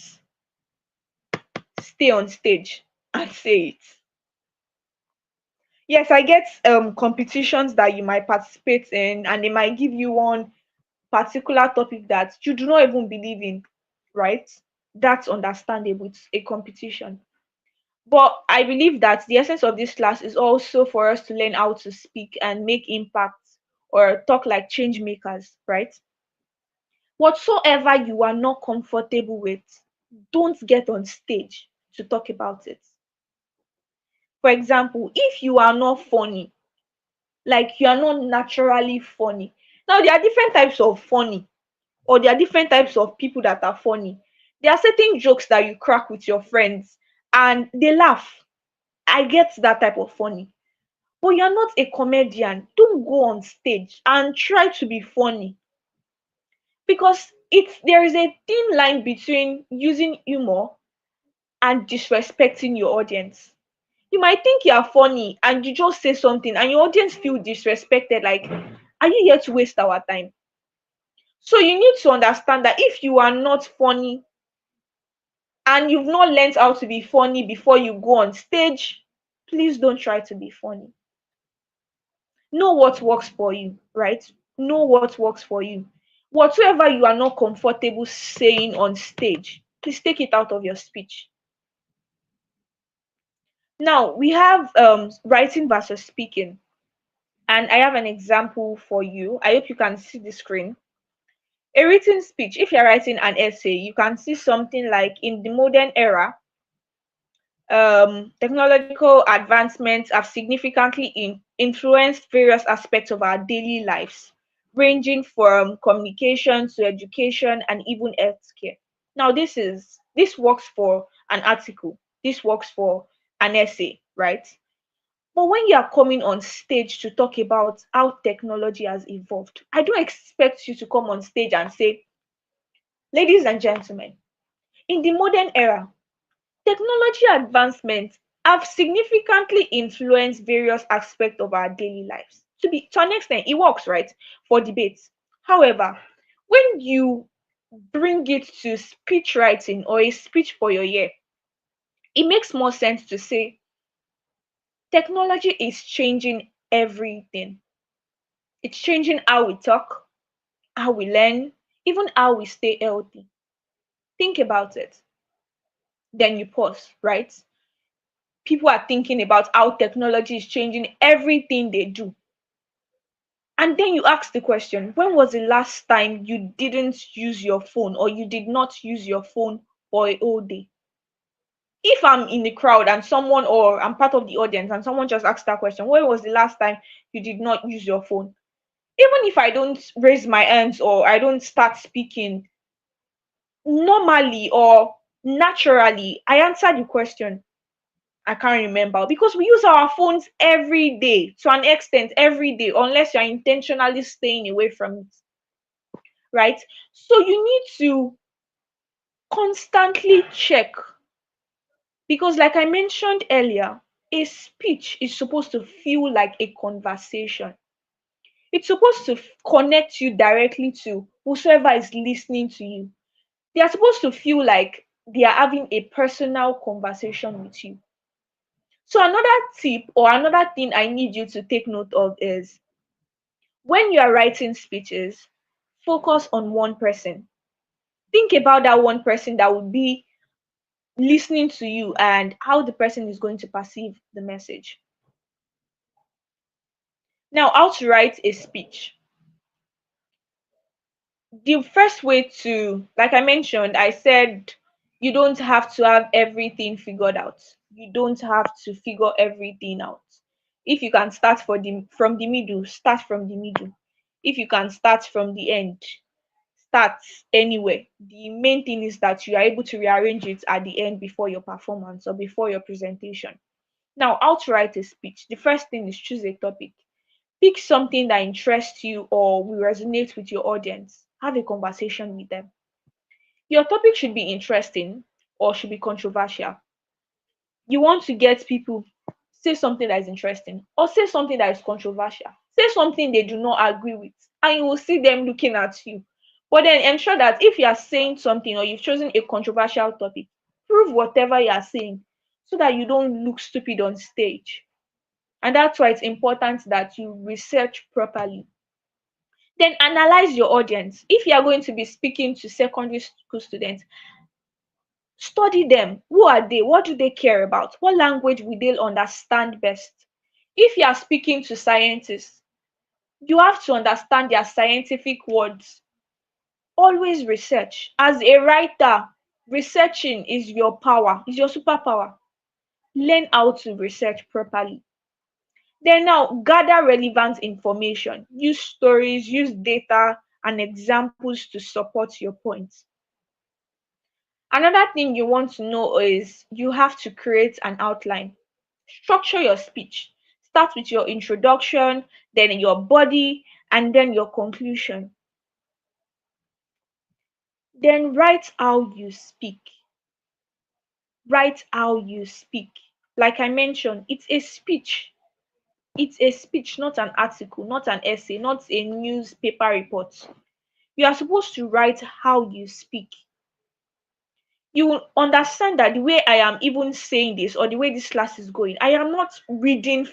Speaker 2: stay on stage and say it. Yes, I get competitions that you might participate in, and they might give you one particular topic that you do not even believe in, right? That's understandable. It's a competition. But I believe that the essence of this class is also for us to learn how to speak and make impact or talk like change makers, right? Whatsoever you are not comfortable with, don't get on stage to talk about it. For example, if you are not funny, like you are not naturally funny. Now, there are different types of funny, or there are different types of people that are funny. There are certain jokes that you crack with your friends and they laugh. I get that type of funny. But you're not a comedian. Don't go on stage and try to be funny, because there is a thin line between using humor and disrespecting your audience. You might think you are funny and you just say something and your audience feel disrespected, like, are you here to waste our time? So you need to understand that if you are not funny and you've not learned how to be funny before you go on stage, please don't try to be funny. Know what works for you, right? Know what works for you. Whatever you are not comfortable saying on stage, please take it out of your speech. Now we have writing versus speaking, and I have an example for you. I hope you can see the screen. A written speech, if you're writing an essay, you can see something like, in the modern era, technological advancements have significantly influenced various aspects of our daily lives, ranging from communication to education and even healthcare. Now, this works for an article, this works for an essay, right? But when you are coming on stage to talk about how technology has evolved, I don't expect you to come on stage and say, ladies and gentlemen, in the modern era, technology advancements have significantly influenced various aspects of our daily lives. To an extent, it works, right, for debates. However, when you bring it to speech writing or a speech for your ear, it makes more sense to say technology is changing everything. It's changing how we talk, how we learn. even how we stay healthy. Think about it. Then you pause, right? People are thinking about how technology is changing everything they do. And then you ask the question, when was the last time you didn't use your phone or you did not use your phone for a whole day? If I'm in the crowd and someone, or I'm part of the audience and someone just asked that question, when was the last time you did not use your phone? Even if I don't raise my hands or I don't start speaking, normally or naturally, I answer the question, I can't remember, because we use our phones every day, to an extent every day, unless you're intentionally staying away from it, right? So you need to constantly check, because like I mentioned earlier, a speech is supposed to feel like a conversation. It's supposed to connect you directly to whosoever is listening to you. They are supposed to feel like they are having a personal conversation with you. So another tip or another thing I need you to take note of is, when you are writing speeches, focus on one person. Think about that one person that would be listening to you and how the person is going to perceive the message. Now, how to write a speech. The first way to, like I mentioned, I said you don't have to have everything figured out. You don't have to figure everything out. If you can start from the middle, start from the middle. If you can start from the end, start anywhere. The main thing is that you are able to rearrange it at the end before your performance or before your presentation. Now, how to write a speech. The first thing is choose a topic. Pick something that interests you or will resonate with your audience. Have a conversation with them. Your topic should be interesting or should be controversial. You want to get people, say something that is interesting or say something that is controversial. Say something they do not agree with, and you will see them looking at you. But then ensure that if you are saying something or you've chosen a controversial topic, prove whatever you are saying so that you don't look stupid on stage. And that's why it's important that you research properly. Then analyze your audience. If you are going to be speaking to secondary school students, study them. Who are they? What do they care about? What language will they understand best? If you are speaking to scientists, you have to understand their scientific words. Always research. As a writer, researching is your power, is your superpower. Learn how to research properly. Then now gather relevant information. Use stories, use data and examples to support your points. Another thing you want to know is you have to create an outline. Structure your speech. Start with your introduction, then your body, and then your conclusion. Then write how you speak. Write how you speak. Like I mentioned, it's a speech. It's a speech, not an article, not an essay, not a newspaper report. You are supposed to write how you speak. You will understand that the way I am even saying this or the way this class is going, I am not reading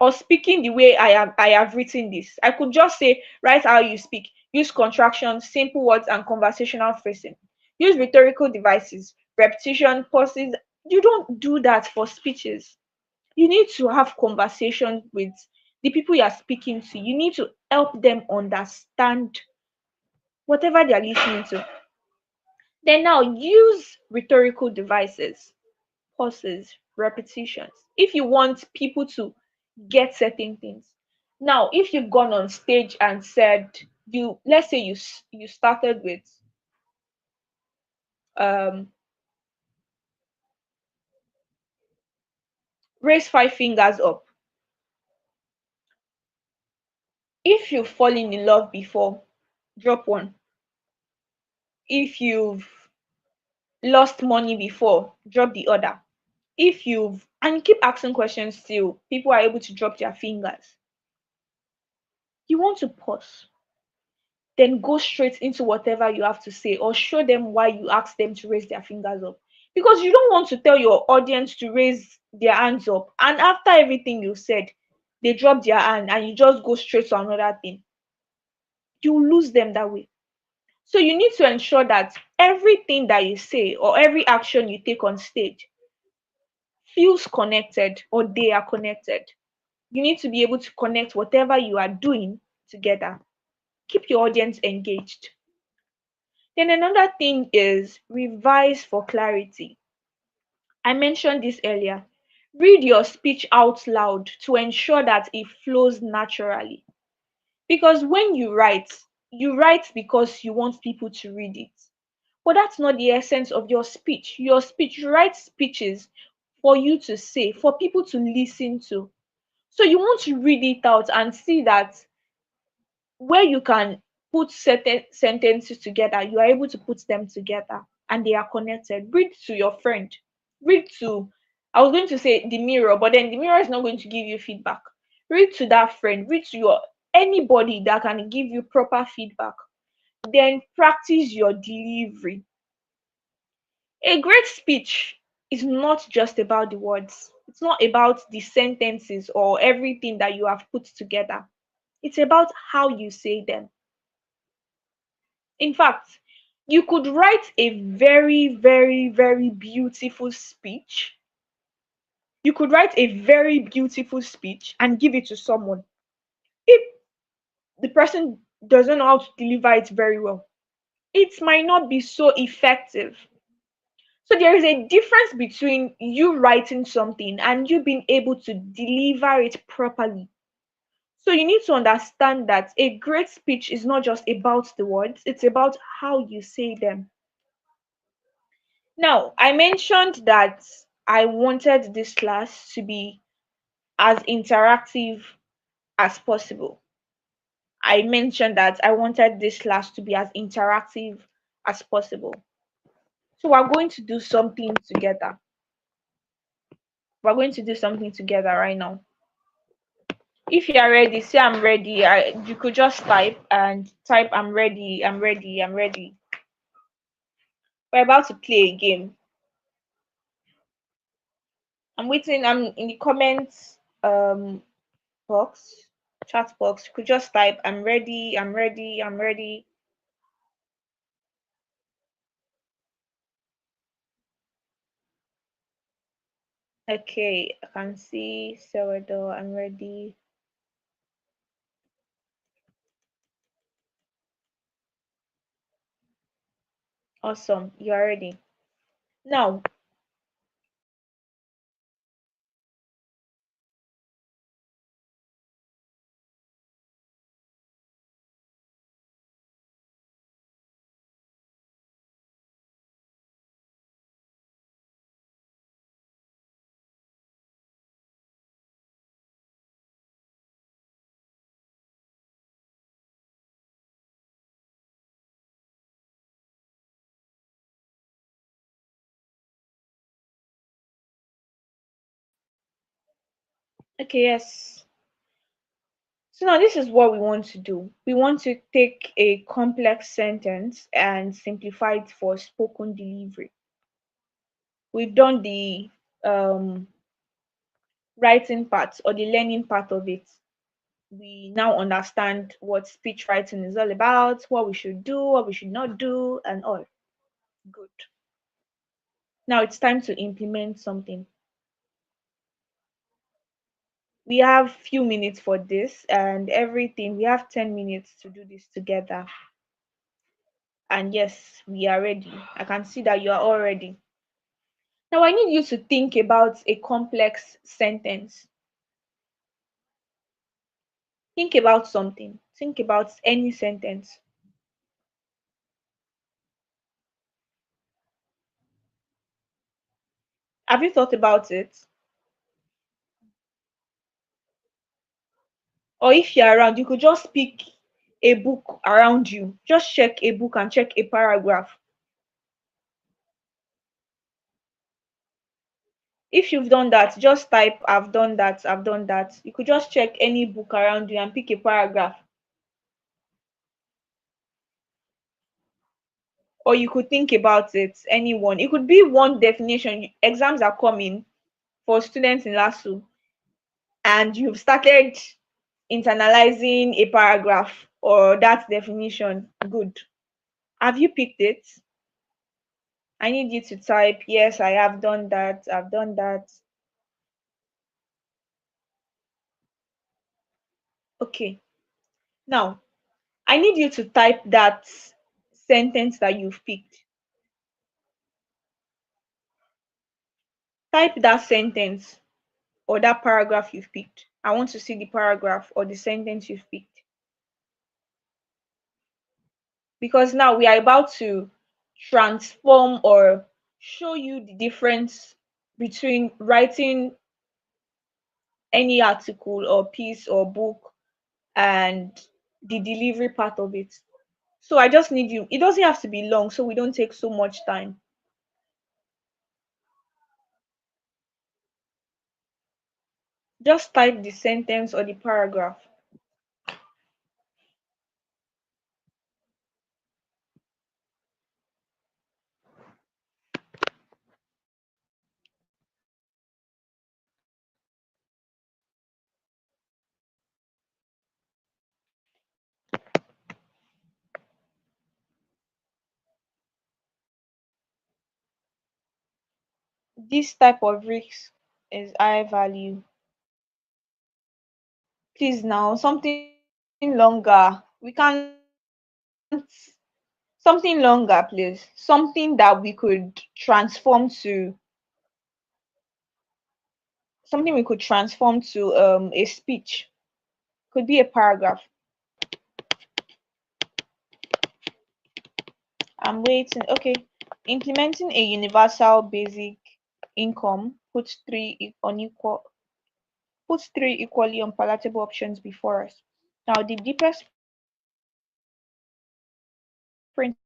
Speaker 2: or speaking the way I have written this. I could just say, write how you speak, use contractions, simple words, and conversational phrasing. Use rhetorical devices, repetition, pauses. You don't do that for speeches. You need to have conversation with the people you are speaking to. You need to help them understand whatever they are listening to. Then now use rhetorical devices, pauses, repetitions. If you want people to get certain things. Now, if you've gone on stage and said, let's say you started with um raise five fingers up. If you've fallen in love before, drop one. If you've lost money before, drop the other. If you've and you keep asking questions till people are able to drop their fingers, you want to pause, then go straight into whatever you have to say or show them why you asked them to raise their fingers up. Because you don't want to tell your audience to raise their hands up and after everything you said, they drop their hand and you just go straight to another thing. You lose them that way. So you need to ensure that everything that you say or every action you take on stage feels connected or they are connected. You need to be able to connect whatever you are doing together. Keep your audience engaged. Then another thing is revise for clarity. I mentioned this earlier. Read your speech out loud to ensure that it flows naturally. Because when you write because you want people to read it. But that's not the essence of your speech. Your speech, you write speeches for you to say, for people to listen to. So you want to read it out and see that where you can put certain sentences together, you are able to put them together and they are connected. Read to your friend. Read to, I was going to say the mirror, but then the mirror is not going to give you feedback. Read to that friend, read to your anybody that can give you proper feedback. Then practice your delivery. A great speech is not just about the words. It's not about the sentences or everything that you have put together. It's about how you say them. In fact, you could write a very, very, very beautiful speech. You could write a very beautiful speech and give it to someone. If the person doesn't know how to deliver it very well, it might not be so effective. So there is a difference between you writing something and you being able to deliver it properly. So you need to understand that a great speech is not just about the words, it's about how you say them. Now, I mentioned that I wanted this class to be as interactive as possible. I mentioned that I wanted this class to be as interactive as possible. So we're going to do something together. We're going to do something together right now. If you are ready, say I'm ready. You could just type I'm ready, I'm ready, I'm ready. We're about to play a game. I'm waiting. I'm in the comments box, chat box. You could just type I'm ready, I'm ready, I'm ready. Okay, I can see sourdough, I'm ready. Awesome, you are ready. Now, okay, yes. So now this is what we want to do. We want to take a complex sentence and simplify it for spoken delivery. We've done the um, writing part or the learning part of it. We now understand what speech writing is all about, what we should do, what we should not do, and all. Good. Now it's time to implement something. We have few minutes for this and everything. We have 10 minutes to do this together. And yes, we are ready. I can see that you are all ready. Now I need you to think about a complex sentence. Think about something. Think about any sentence. Have you thought about it? Or if you're around, you could just pick a book around you. Just check a book and check a paragraph. If you've done that, just type I've done that, I've done that. You could just check any book around you and pick a paragraph. Or you could think about it, anyone. It could be one definition. Exams are coming for students in LASU, and you've started internalizing a paragraph. or that definition. Good. Have you picked it? I need you to type, yes, I have done that. I've done that. Okay. Now, I need you to type that sentence that you've picked. Type that sentence or that paragraph you've picked. I want to see the paragraph or the sentence you've picked. Because now we are about to transform or show you the difference between writing any article or piece or book and the delivery part of it. So I just need you, it doesn't have to be long so we don't take so much time. Just type the sentence or the paragraph. This type of risk is high value. Please now, something longer. We can't, something longer, please. Something that we could transform to, a speech. Could be a paragraph. I'm waiting. Okay. Implementing a universal basic income puts three equally unpalatable options before us. Now, the deepest principle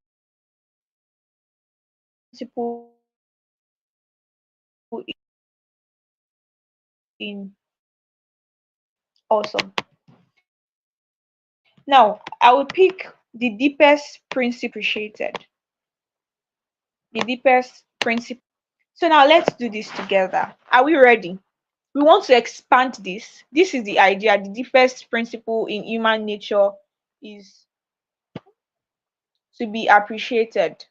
Speaker 2: in awesome. Now, I will pick the deepest principle appreciated. The deepest principle. So now let's do this together. Are we ready? We want to expand this. This is the idea. The deepest principle in human nature is to be appreciated.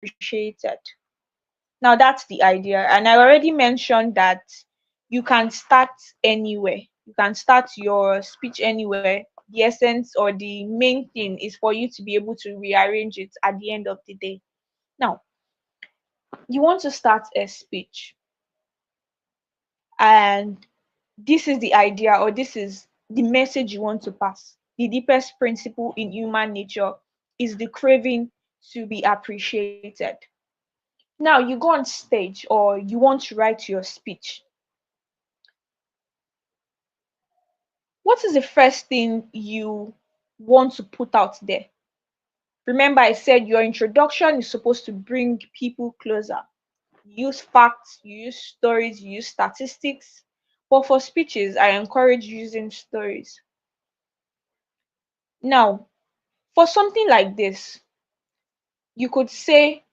Speaker 2: Appreciated. Now that's the idea. And I already mentioned that you can start anywhere. You can start your speech anywhere. The essence or the main thing is for you to be able to rearrange it at the end of the day. Now, you want to start a speech, and this is the idea or this is the message you want to pass. The deepest principle in human nature is the craving to be appreciated. Now you go on stage or you want to write your speech. What is the first thing you want to put out there? Remember, I said your introduction is supposed to bring people closer. You use facts, you use stories, you use statistics. But for speeches, I encourage using stories. Now, for something like this, you could say,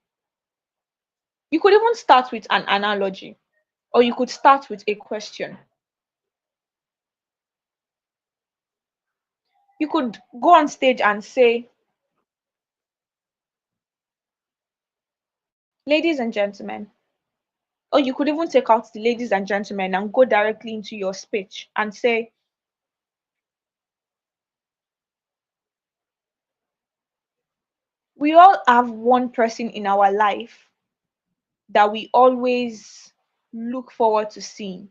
Speaker 2: you could even start with an analogy, or you could start with a question. You could go on stage and say, ladies and gentlemen, or you could even take out the ladies and gentlemen and go directly into your speech and say, we all have one person in our life that we always look forward to seeing.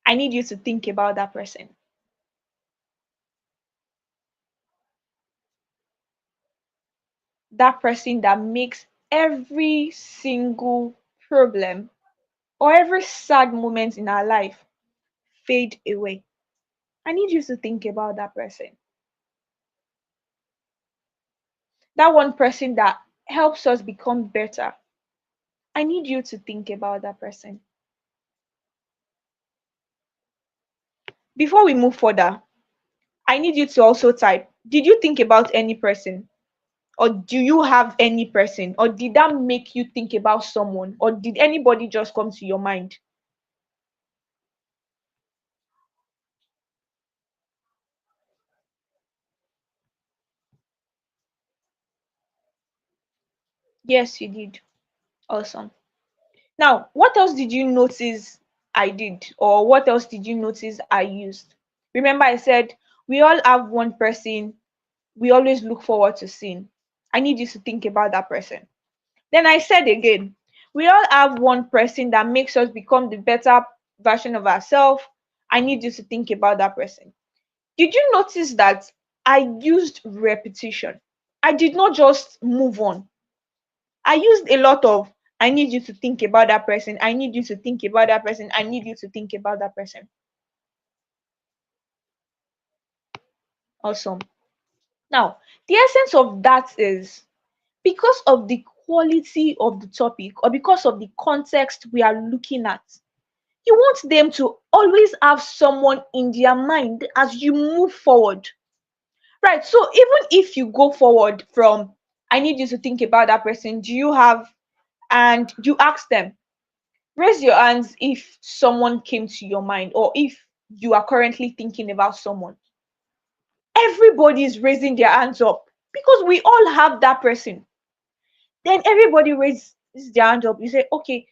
Speaker 2: I need you to think about that person. That person that makes every single problem or every sad moment in our life fade away. I need you to think about that person. That one person that helps us become better. I need you to think about that person. Before we move further, I need you to also type, did you think about any person? Or do you have any person? Or did that make you think about someone? Or did anybody just come to your mind? Yes, you did. Awesome. Now, what else did you notice I did? Or what else did you notice I used? Remember, I said we all have one person we always look forward to seeing. I need you to think about that person. Then I said again, we all have one person that makes us become the better version of ourselves. I need you to think about that person. Did you notice that I used repetition? I did not just move on. I used a lot of I need you to think about that person. I need you to think about that person. I need you to think about that person. Awesome. Now, the essence of that is because of the quality of the topic or because of the context we are looking at, you want them to always have someone in their mind as you move forward. Right. So even if you go forward from I need you to think about that person, do you have, and you ask them, raise your hands if someone came to your mind or if you are currently thinking about someone. Everybody is raising their hands up because we all have that person. Then everybody raises their hand up. You say, okay,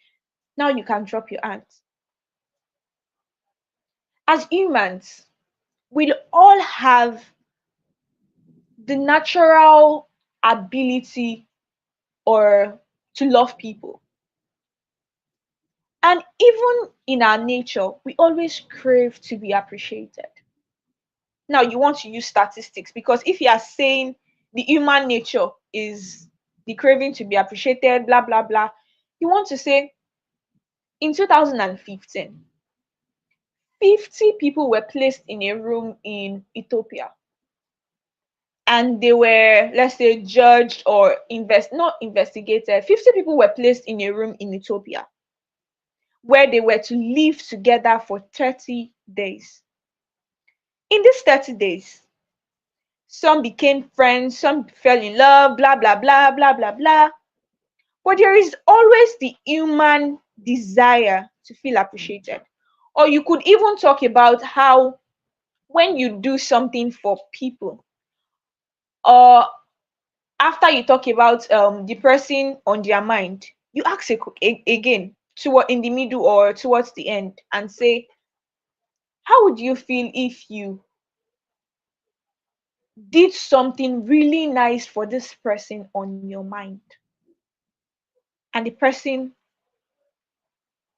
Speaker 2: now you can drop your hands. As humans, we all have the natural ability or to love people. And even in our nature, we always crave to be appreciated. Now, you want to use statistics because if you are saying the human nature is the craving to be appreciated, blah, blah, blah, you want to say in 2015, 50 people were placed in a room in Ethiopia and they were, let's say, judged or not investigated. 50 people were placed in a room in Ethiopia where they were to live together for 30 days. In these 30 days, some became friends, some fell in love, blah, blah, blah, blah, blah, blah. But there is always the human desire to feel appreciated. Or you could even talk about how when you do something for people, or after you talk about the person on their mind, you ask again toward in the middle or towards the end and say, how would you feel if you did something really nice for this person on your mind and the person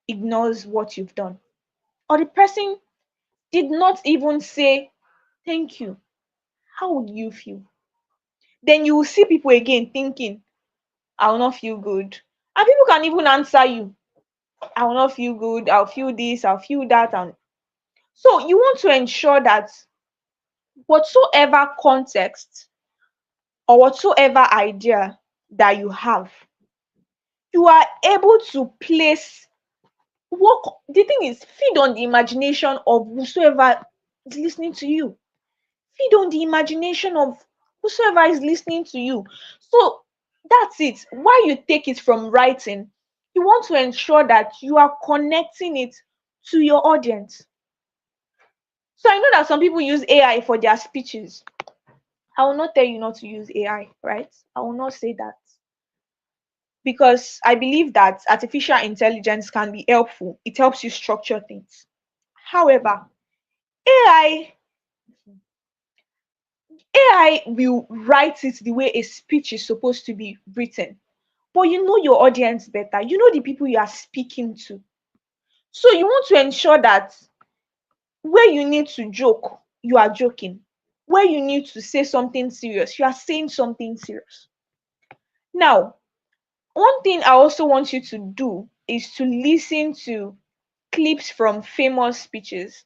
Speaker 2: ignores what you've done, or the person did not even say thank you? How would you feel? Then you will see people again thinking, I will not feel good. And people can even answer you, I will not feel good, I'll feel this, I'll feel that. And so you want to ensure that whatsoever context or whatsoever idea that you have, you are able to place work. The thing is, feed on the imagination of whosoever is listening to you. Feed on the imagination of whosoever is listening to you. So that's it. Why you take it from writing, you want to ensure that you are connecting it to your audience. So I know that some people use AI for their speeches. I will not tell you not to use AI, right? I will not say that because I believe that artificial intelligence can be helpful. It helps you structure things. However, AI AI will write it the way a speech is supposed to be written. But you know your audience better. You know the people you are speaking to. So you want to ensure that where you need to joke, you are joking. Where you need to say something serious, you are saying something serious. Now, one thing I also want you to do is to listen to clips from famous speeches.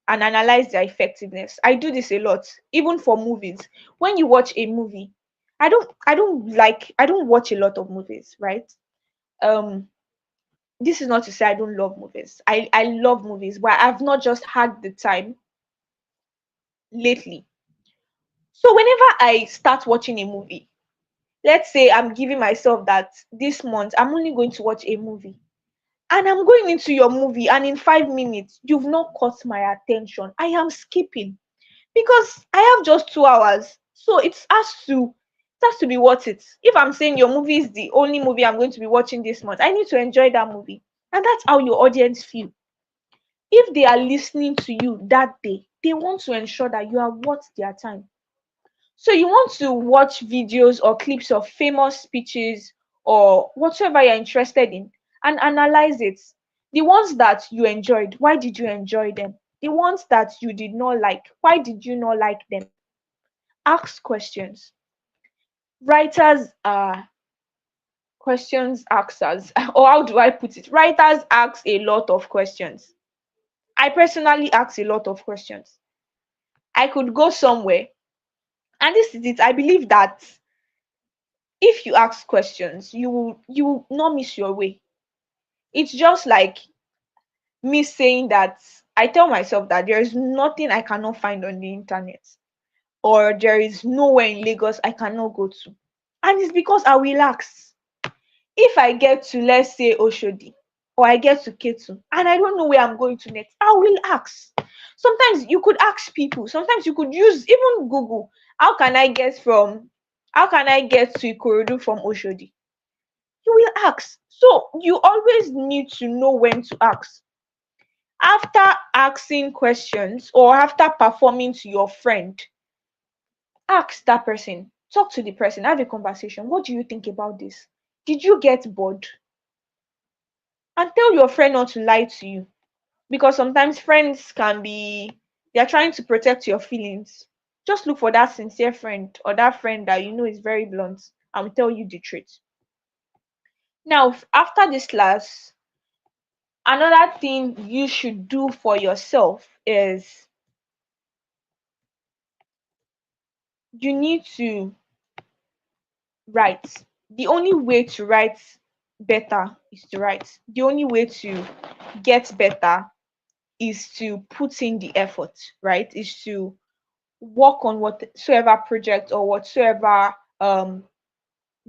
Speaker 2: and analyze their effectiveness. I do this a lot, even for movies. When you watch a movie, I don't watch a lot of movies, right? Um this is not to say I don't love movies. I love movies, but I've not just had the time lately. So whenever I start watching a movie, let's say I'm giving myself that this month I'm only going to watch a movie, and I'm going into your movie, and in 5 minutes you've not caught my attention, I am skipping, because I have just 2 hours. So it has to be worth it. If I'm saying your movie is the only movie I'm going to be watching this month, I need to enjoy that movie. And that's how your audience feel. If they are listening to you that day, they want to ensure that you are worth their time. So you want to watch videos or clips of famous speeches or whatsoever you're interested in, and analyze it. The ones that you enjoyed, why did you enjoy them? The ones that you did not like, why did you not like them? Ask questions. Writers are questions askers, or how do I put it? Writers ask a lot of questions. I personally ask a lot of questions. I could go somewhere, and this is it. I believe that if you ask questions, you will not miss your way. It's just like me saying that I tell myself that there is nothing I cannot find on the internet, or there is nowhere in Lagos I cannot go to. And it's because I will ask. If I get to, let's say, Oshodi, or I get to Ketu, and I don't know where I'm going to next, I will ask. Sometimes you could ask people, sometimes you could use even Google. How can I get from how can I get to Ikorodu from Oshodi? You will ask. So you always need to know when to ask. After asking questions or after performing to your friend, ask that person, talk to the person, have a conversation. What do you think about this? Did you get bored? And tell your friend not to lie to you, because sometimes friends can be, they're trying to protect your feelings. Just look for that sincere friend, or that friend that you know is very blunt and will tell you the truth. Now, after this class, another thing you should do for yourself is you need to write. The only way to write better is to write. The only way to get better is to put in the effort, right? Is to work on whatsoever project or whatsoever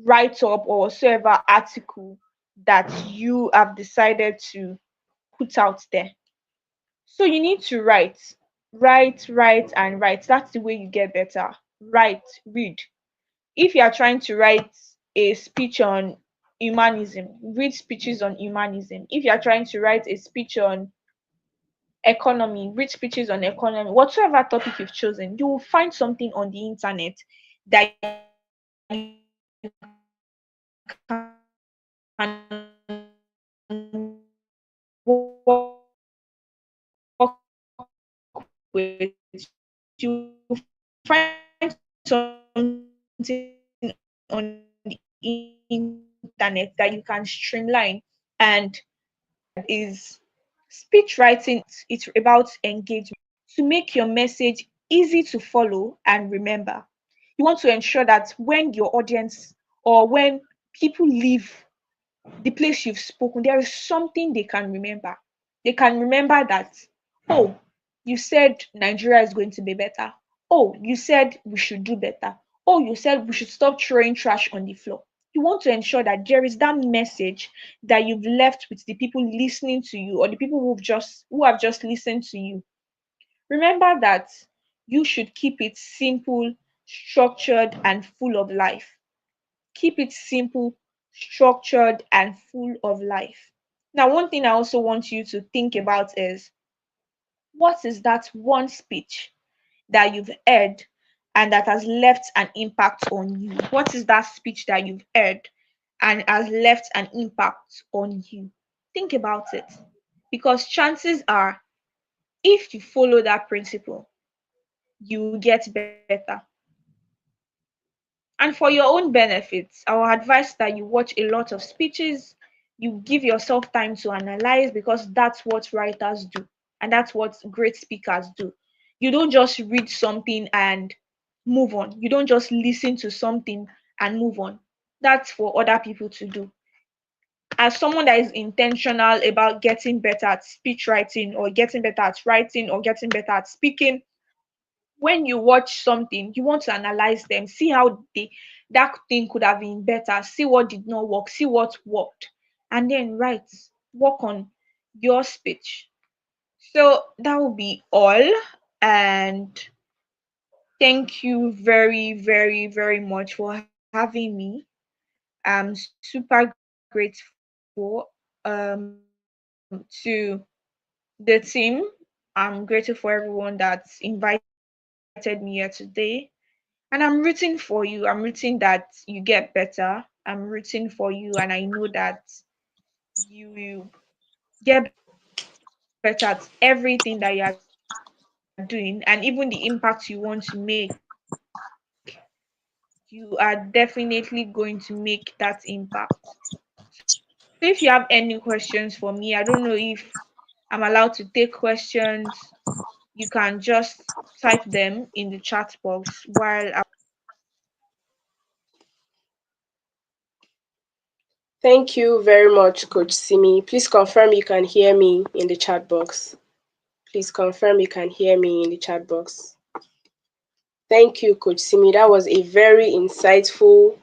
Speaker 2: write up or whatsoever article that you have decided to put out there. So you need to write, write, and write. That's the way you get better. Write, read. If you are trying to write a speech on humanism, read speeches on humanism. If you are trying to write a speech on economy, read speeches on economy. Whatsoever topic you've chosen, you will find something on the internet that you can work with. You find something on the internet that you can streamline. And is speech writing. It's about engagement to make your message easy to follow and remember. You want to ensure that when your audience or when people leave the place you've spoken, there is something they can remember. They can remember that, oh, you said Nigeria is going to be better. Oh, you said we should do better. Oh, you said we should stop throwing trash on the floor. You want to ensure that there is that message that you've left with the people listening to you, or the people who have just listened to you. Remember that you should keep it simple, structured, and full of life. Keep it simple, structured, and full of life. Now, one thing I also want you to think about is, what is that one speech that you've heard and that has left an impact on you? What is that speech that you've heard and has left an impact on you? Think about it, because chances are, if you follow that principle, you will get better. And for your own benefits, I will advise that you watch a lot of speeches, you give yourself time to analyze, because that's what writers do. And that's what great speakers do. You don't just read something and move on. You don't just listen to something and move on. That's for other people to do. As someone that is intentional about getting better at speech writing, or getting better at writing, or getting better at speaking, when you watch something, you want to analyze them, see how that thing could have been better, see what did not work, see what worked, and then write, work on your speech. So that will be all. And thank you very, very, very much for having me. I'm super grateful to the team. I'm grateful for everyone that's invited me here today. And I'm rooting for you. I'm rooting that you get better. I'm rooting for you, and I know that you will get better at everything that you are doing, and even the impact you want to make. You are definitely going to make that impact. So if you have any questions for me, I don't know if I'm allowed to take questions. You can just type them in the chat box while I'll be answering them.
Speaker 1: Thank you very much, Coach Simi. Please confirm you can hear me in the chat box. Please confirm you can hear me in the chat box. Thank you, Coach Simi. That was a very insightful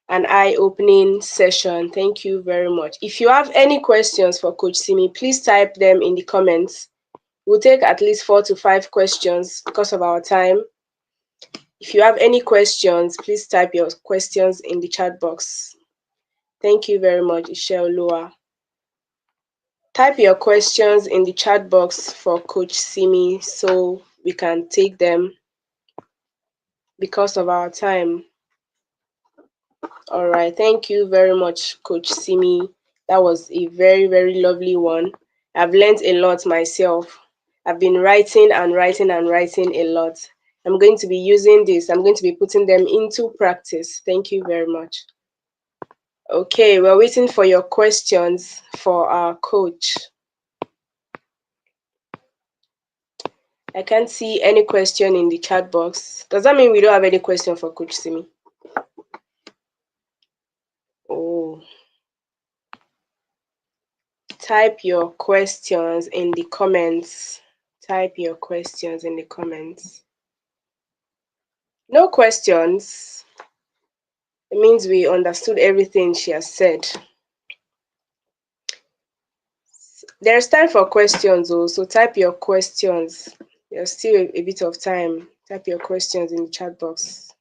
Speaker 1: and eye-opening session. Thank you very much. If you have any questions for Coach Simi, please type them in the comments. We'll take at least 4 to 5 questions because of our time. If you have any questions, please type your questions in the chat box. Thank you very much, Isheoluwa. Type your questions in the chat box for Coach Simi so we can take them because of our time. All right. Thank you very much, Coach Simi. That was a very, very lovely one. I've learned a lot myself. I've been writing and writing and writing a lot. I'm going to be using this. I'm going to be putting them into practice. Thank you very much. Okay, we're waiting for your questions for our coach. I can't see any question in the chat box. Does that mean we don't have any question for Coach Simi? Oh, type your questions in the comments. Type your questions in the comments. No questions. It means we understood everything she has said. There's time for questions also. Type your questions. There's still a bit of time. Type your questions in the chat box.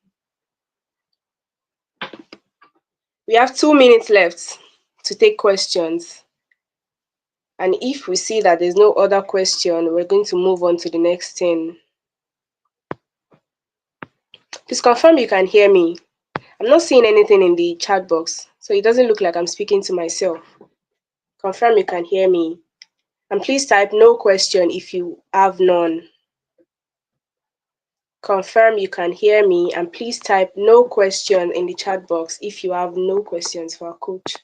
Speaker 1: We have 2 minutes left to take questions. And if we see that there's no other question, we're going to move on to the next thing. Please confirm you can hear me. I'm not seeing anything in the chat box, so it doesn't look like I'm speaking to myself. Confirm you can hear me. And please type no question if you have none. Confirm you can hear me, and please type no question in the chat box if you have no questions for our coach.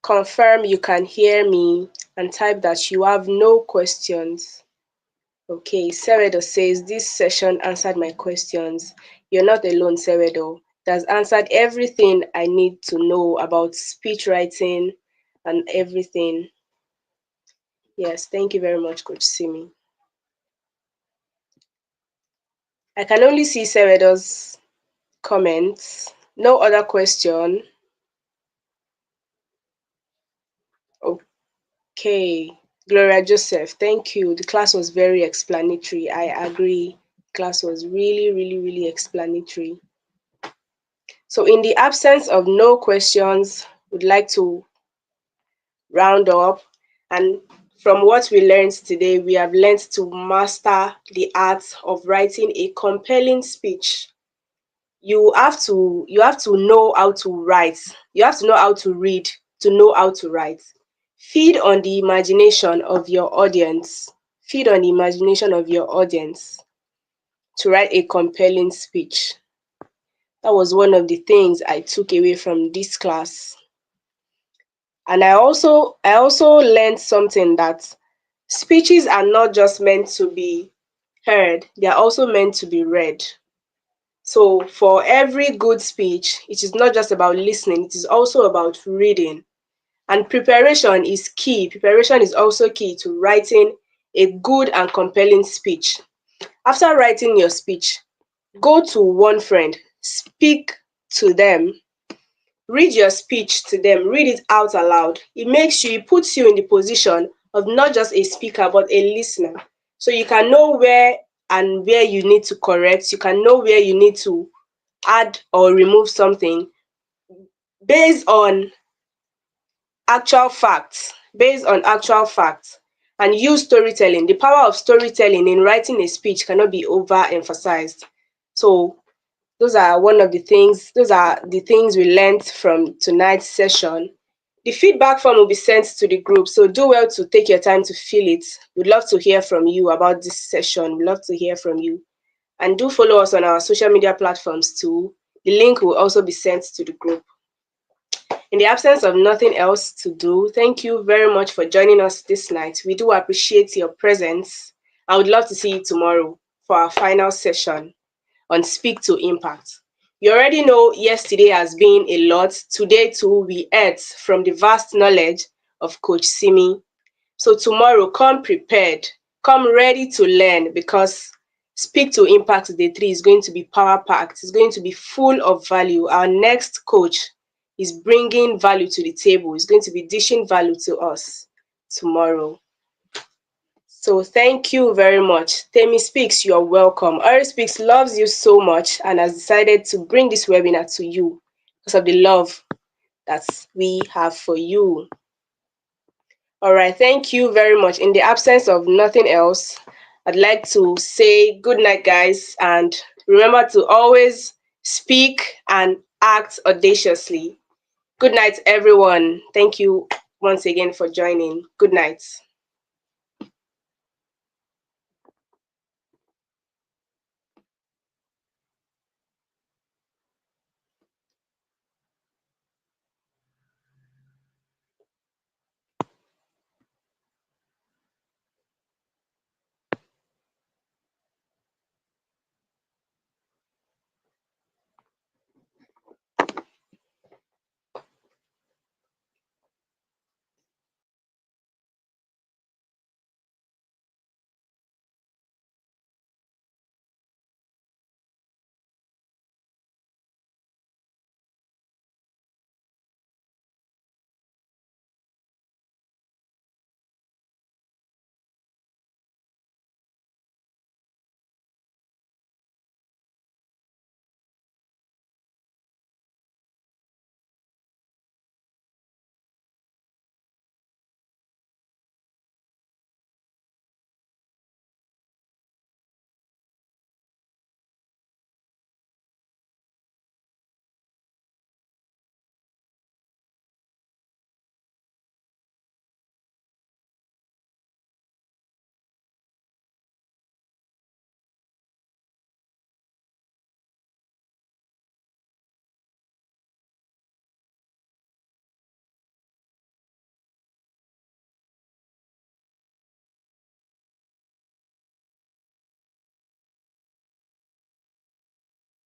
Speaker 1: Confirm you can hear me and type that you have no questions. Okay, Seredo says this session answered my questions. You're not alone, Seredo. It has answered everything I need to know about speech writing and everything. Yes, thank you very much, Coach Simi. I can only see Seredo's comments. No other question. Okay, Gloria Joseph, thank you. The class was very explanatory. I agree. The class was really, really, really explanatory. So in the absence of no questions, would like to round up. And from what we learned today, we have learned to master the art of writing a compelling speech. You have to know how to write. You have to know how to read to know how to write. Feed on the imagination of your audience. Feed on the imagination of your audience to write a compelling speech. That was one of the things I took away from this class. And I also learned something, that speeches are not just meant to be heard, they are also meant to be read. So for every good speech, it is not just about listening, it is also about reading. And preparation is key. Preparation is also key to writing a good and compelling speech. After writing your speech, go to one friend, speak to them, read your speech to them, read it out aloud. It puts you in the position of not just a speaker but a listener. So you can know where you need to correct, you can know where you need to add or remove something based on based on actual facts, and use storytelling. The power of storytelling in writing a speech cannot be overemphasized. So those are the things we learned from tonight's session. The feedback form will be sent to the group, so do well to take your time to fill it. We'd love to hear from you about this session. We'd love to hear from you. And do follow us on our social media platforms too. The link will also be sent to the group. In the absence of nothing else to do, thank you very much for joining us this night. We do appreciate your presence. I would love to see you tomorrow for our final session on Speak to Impact. You already know yesterday has been a lot. Today, too, we ate from the vast knowledge of Coach Simi. So, tomorrow, come prepared, come ready to learn, because Speak to Impact Day 3 is going to be power packed, it's going to be full of value. Our next coach is bringing value to the table, is going to be dishing value to us tomorrow. So thank you very much. Temi Speaks, you're welcome. Ori Speaks loves you so much and has decided to bring this webinar to you because of the love that we have for you. All right, thank you very much. In the absence of nothing else, I'd like to say good night, guys, and remember to always speak and act audaciously. Good night, everyone. Thank you once again for joining. Good night.